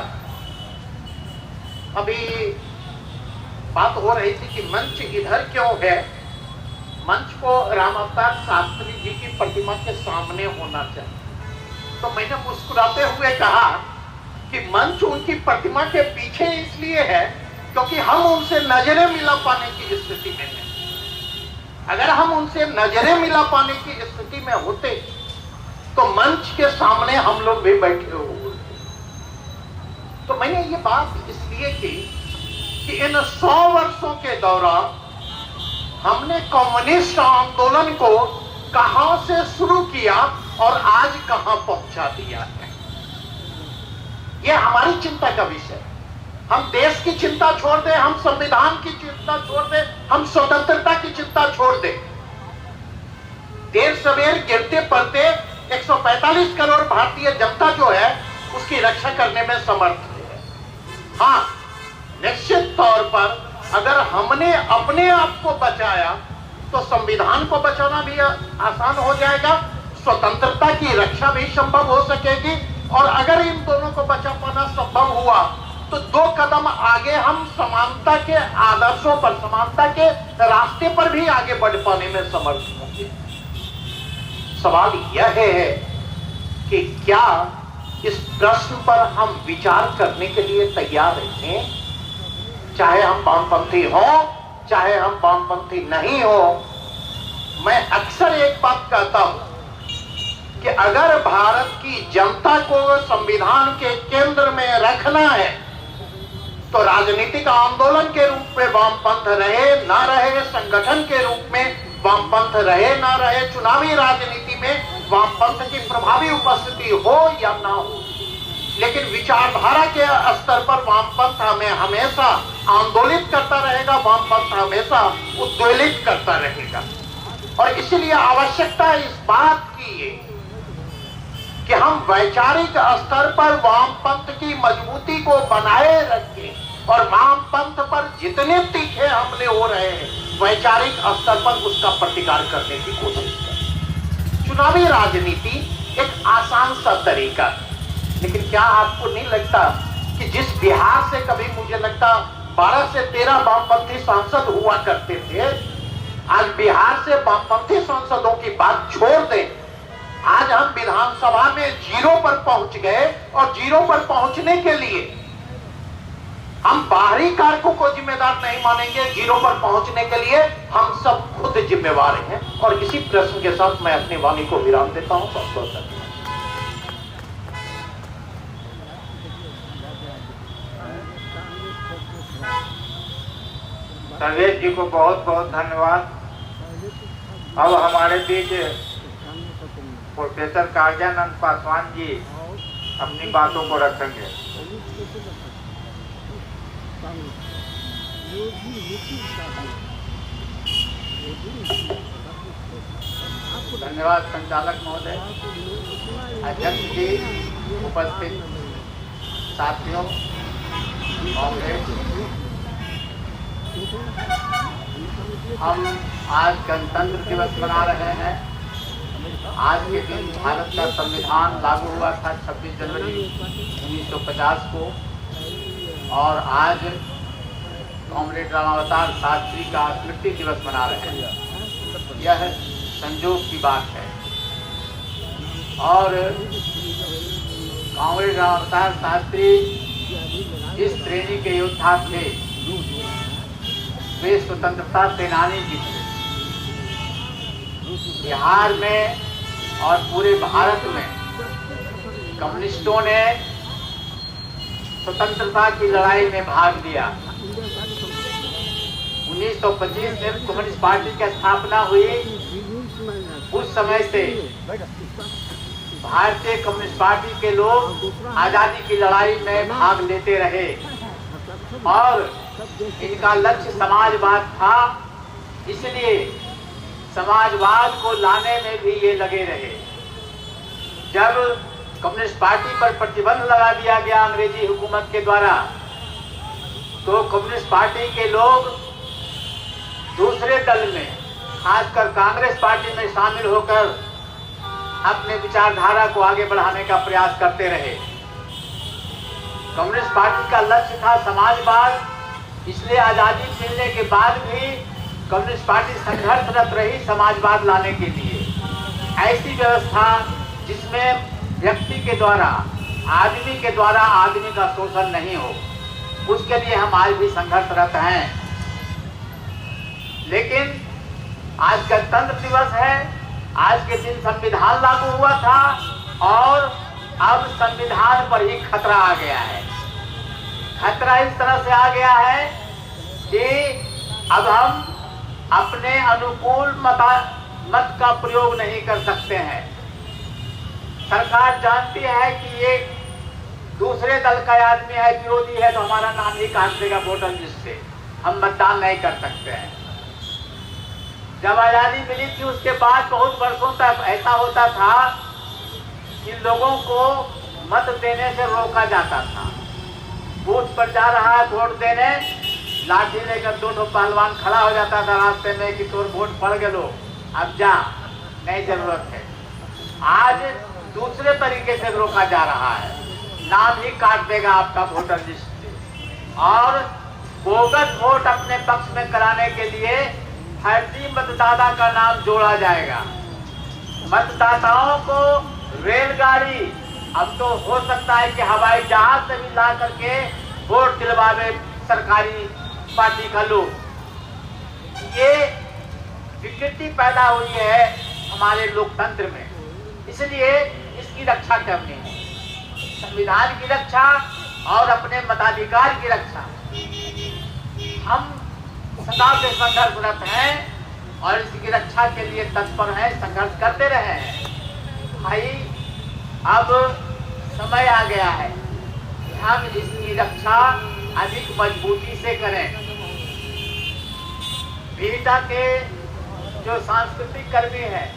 अभी बात हो रही थी कि मंच इधर क्यों है, मंच को राम अवतार शास्त्री जी की प्रतिमा के सामने होना चाहिए। तो मैंने मुस्कुराते हुए कहा कि मंच उनकी प्रतिमा के पीछे इसलिए है क्योंकि हम उनसे नजरें मिला पाने की स्थिति में नहीं। अगर हम उनसे नजरें मिला पाने की स्थिति में होते तो मंच के सामने हम लोग भी बैठे हुए। तो मैंने ये बात इसलिए की कि इन 100 वर्षों के दौरान हमने कम्युनिस्ट आंदोलन को कहां से शुरू किया और आज कहां पहुंचा दिया है, यह हमारी चिंता का विषय है। हम देश की चिंता छोड़ दें, हम संविधान की चिंता छोड़ दें, हम स्वतंत्रता की चिंता छोड़ दें। देर सवेर गिरते पड़ते 145 करोड़ भारतीय जनता जो है उसकी रक्षा करने में समर्थ है। हाँ, निश्चित तौर पर अगर हमने अपने आप को बचाया तो संविधान को बचाना भी आसान हो जाएगा, स्वतंत्रता की रक्षा भी संभव हो सकेगी। और अगर इन दोनों को बचा पाना संभव हुआ तो 2 कदम आगे हम समानता के आदर्शों पर, समानता के रास्ते पर भी आगे बढ़ पाने में समर्थ होंगे। सवाल यह है कि क्या इस प्रश्न पर हम विचार करने के लिए तैयार हैं, चाहे हम वामपंथी हो, चाहे हम वामपंथी नहीं हो। मैं अक्सर एक बात कहता हूं कि अगर भारत की जनता को संविधान के केंद्र में रखना है तो राजनीतिक आंदोलन के रूप में वामपंथ रहे ना रहे, संगठन के रूप में वामपंथ रहे ना रहे, चुनावी राजनीति में वामपंथ की प्रभावी उपस्थिति हो या ना हो, लेकिन विचारधारा के स्तर पर वामपंथ हमें हमेशा आंदोलित करता रहेगा, वामपंथ हमेशा उद्वेलित करता रहेगा। और इसलिए आवश्यकता इस बात की है कि हम वैचारिक स्तर पर वामपंथ की मजबूती को बनाए रखें और वामपंथ पर जितने तीखे हमले हो रहे हैं वैचारिक स्तर पर उसका प्रतिकार करने की कोशिश करें। चुनावी राजनीति एक आसान सा तरीका, लेकिन क्या आपको नहीं लगता कि जिस बिहार से कभी मुझे लगता 12 से 13 वामपंथी सांसद हुआ करते थे, आज बिहार से वामपंथी सांसदों की बात छोड़ दें, आज हम विधानसभा में 0 पर पहुंच गए और 0 पर पहुंचने के लिए हम बाहरी कारकों को जिम्मेदार नहीं मानेंगे, जीरो पर पहुंचने के लिए हम सब खुद जिम्मेवार हैं। और इसी प्रश्न के साथ मैं अपनी वाणी को विराम देता हूं। बहुत बहुत धन्यवाद। सर्वेश जी को बहुत बहुत धन्यवाद। अब हमारे बीच प्रोफेसर कागजानंद पासवान जी अपनी बातों को रखेंगे। धन्यवाद संचालक महोदय, अध्यक्ष जी, उपस्थित साथियों, कांग्रेस। हम आज गणतंत्र दिवस मना रहे हैं। आज के दिन भारत का संविधान लागू हुआ था 26 जनवरी 1950 को, और आज कॉमरेड रामावतार शास्त्री का स्मृति दिवस मना रहे हैं। यह संयोग की बात है। और कॉमरेड रामावतार शास्त्री जिस श्रेणी के योद्धा थे, वे स्वतंत्रता सेनानी जी थे। बिहार में और पूरे भारत में कम्युनिस्टों ने स्वतंत्रता की लड़ाई में भाग लिया। 1925 में कम्युनिस्ट पार्टी की स्थापना हुई। उस समय से भारतीय कम्युनिस्ट पार्टी के लोग आजादी की लड़ाई में भाग लेते रहे और इनका लक्ष्य समाजवाद था। इसलिए समाजवाद को लाने में भी ये लगे रहे। जब कम्युनिस्ट पार्टी पर प्रतिबंध लगा दिया गया अंग्रेजी हुकूमत के द्वारा, तो कम्युनिस्ट पार्टी के लोग दूसरे दल में, खासकर कांग्रेस पार्टी में शामिल होकर अपने विचारधारा को आगे बढ़ाने का प्रयास करते रहे। कम्युनिस्ट पार्टी का लक्ष्य था समाजवाद, इसलिए आजादी मिलने के बाद भी कम्युनिस्ट पार्टी संघर्षरत रही समाजवाद लाने के लिए। ऐसी व्यवस्था जिसमें व्यक्ति के द्वारा, आदमी के द्वारा आदमी का शोषण नहीं हो, उसके लिए हम आज भी संघर्षरत हैं। लेकिन आज गणतंत्र दिवस है। आज के दिन संविधान लागू हुआ था और अब संविधान पर ही खतरा आ गया है। खतरा इस तरह से आ गया है कि अब हम अपने अनुकूल मत का प्रयोग नहीं कर सकते हैं। सरकार जानती है कि ये दूसरे दल का आदमी है, विरोधी है, तो हमारा नाम ही काट देगा वोटर लिस्ट से, हम मतदान नहीं कर सकते हैं। जब आजादी मिली थी उसके बाद बहुत वर्षों तक ऐसा होता था कि लोगों को मत देने से रोका जाता था। बूथ पर जा रहा है वोट देने, लाठी लेकर दो पहलवान खड़ा हो जाता था रास्ते में कि तोर वोट पड़ गए, अब जा, नहीं जरूरत है। आज दूसरे तरीके से रोका जा रहा है, नाम ही काट देगा आपका वोटर लिस्ट से। और बोगस वोट अपने पक्ष में कराने के लिए फर्जी मतदाता का नाम जोड़ा जाएगा। मतदाताओं को रेलगाड़ी, अब तो हो सकता है कि हवाई जहाज से भी ला करके वोट दिलवावे सरकारी पार्टी का लोग। ये विकृति पैदा हुई है हमारे लोकतंत्र में, इसलिए इसकी रक्षा करनी है। संविधान की रक्षा और अपने मताधिकार की रक्षा हम सदा से संघर्षरत हैं और इसकी रक्षा के लिए तत्पर हैं, संघर्ष करते रहे हैं। भाई अब समय आ गया है कि हम इसकी रक्षा अधिक मजबूती से करें। बीटा के जो सांस्कृतिक कर्मी हैं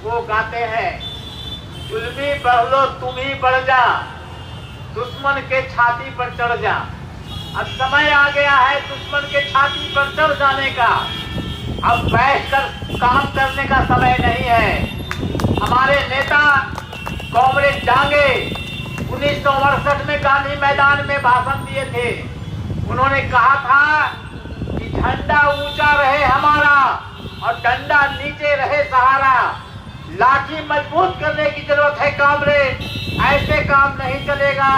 वो गाते हैं, जुल्मी बढ़ लो तुम ही बढ़ जा, दुश्मन के छाती पर चढ़ जा। अब समय आ गया है दुश्मन के छाती पर चढ़ जाने का। अब बैठकर काम करने का समय नहीं है। हमारे नेता कांग्रेस जागे 1968 में गांधी मैदान में भाषण दिए थे। उन्होंने कहा था कि झंडा ऊंचा रहे हमारा और डंडा नीचे रहे सहारा। लाठी मजबूत करने की जरूरत है कांग्रेस, ऐसे काम नहीं चलेगा।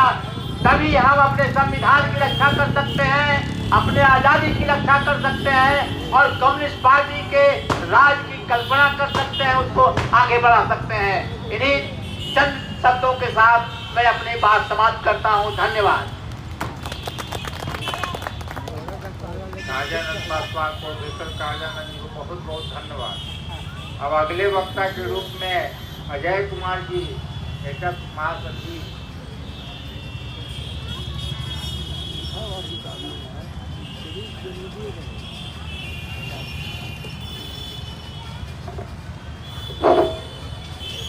तभी हम अपने संविधान की रक्षा कर सकते हैं। अपने आजादी की रक्षा कर सकते हैं और कम्युनिस्ट पार्टी के राज की कल्पना कर सकते हैं, उसको आगे बढ़ा सकते हैं। इन्हीं चंद शब्दों के साथ मैं अपनी बात समाप्त करता हूं। धन्यवाद। राजानंद पासवान, प्रोफेसर राजानंद जी को बहुत बहुत धन्यवाद। अब अगले वक्ता के रूप में अजय कुमार जी, एटक महासचिव।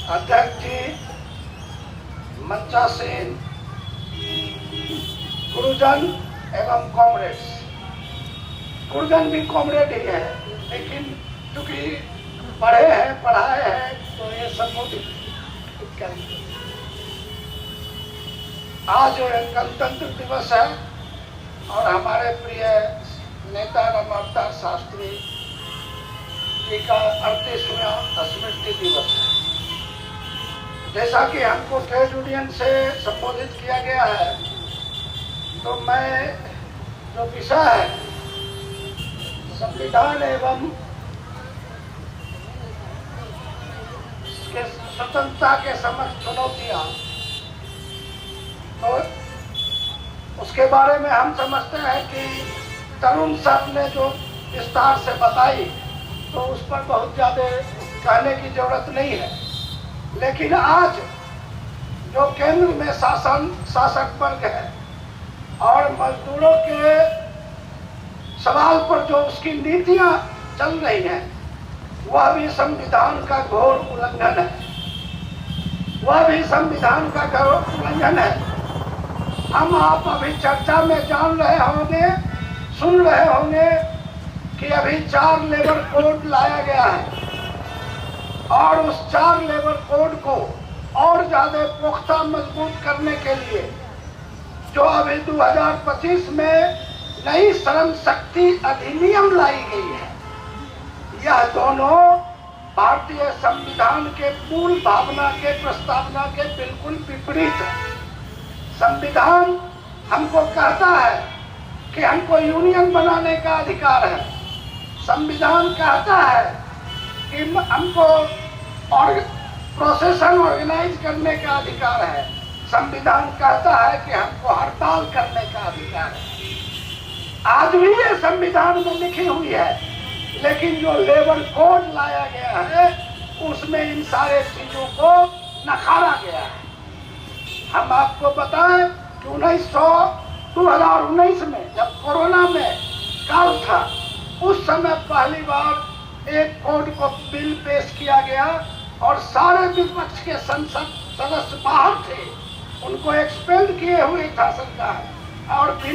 अध्यक्ष जी, मंचासीन, गुरुजन एवं कॉमरेड्स। गुरुजन भी कॉमरेड ही है, लेकिन क्योंकि पढ़े हैं, पढ़ाए हैं, तो ये संबोधित करेंगे। आज गणतंत्र दिवस है और हमारे प्रिय नेता राम अवतार शास्त्री जी का 38वां स्मृति दिवस है। जैसा कि हमको ट्रेड यूनियन से संबोधित किया गया है, तो मैं जो विषय है संविधान एवं स्वतंत्रता के समक्ष चुनौतियां, तो उसके बारे में हम समझते हैं कि तरुण सर ने जो विस्तार से बताई, तो उस पर बहुत ज़्यादा कहने की जरूरत नहीं है। लेकिन आज जो केंद्र में शासक वर्ग है और मजदूरों के सवाल पर जो उसकी नीतियां चल रही हैं, वह भी संविधान का घोर उल्लंघन है। वह भी संविधान का घोर उल्लंघन है। हम आप अभी चर्चा में जान रहे होंगे, सुन रहे होंगे कि अभी 4 लेबर कोड लाया गया है और उस 4 लेबर कोड को और ज्यादा पुख्ता मजबूत करने के लिए जो अभी 2025 में नई श्रम शक्ति अधिनियम लाई गई है, यह दोनों भारतीय संविधान के मूल भावना के प्रस्तावना के बिल्कुल विपरीत है। संविधान हमको कहता है कि हमको यूनियन बनाने का अधिकार है। संविधान कहता है कि हमको और प्रोसेशन ऑर्गेनाइज करने का अधिकार है। संविधान कहता है कि हमको हड़ताल करने का अधिकार है। आज भी ये संविधान में लिखी हुई है, लेकिन जो लेबर कोड लाया गया है उसमें इन सारे चीजों को नकारा गया है। हम आपको बताएं कि 2019 में जब कोरोना में काल था, उस समय पहली बार एक कोड को बिल पेश किया गया और सारे विपक्ष के संसद सदस्य बाहर थे, उनको एक्सपेल किए हुए था सरकार और बिना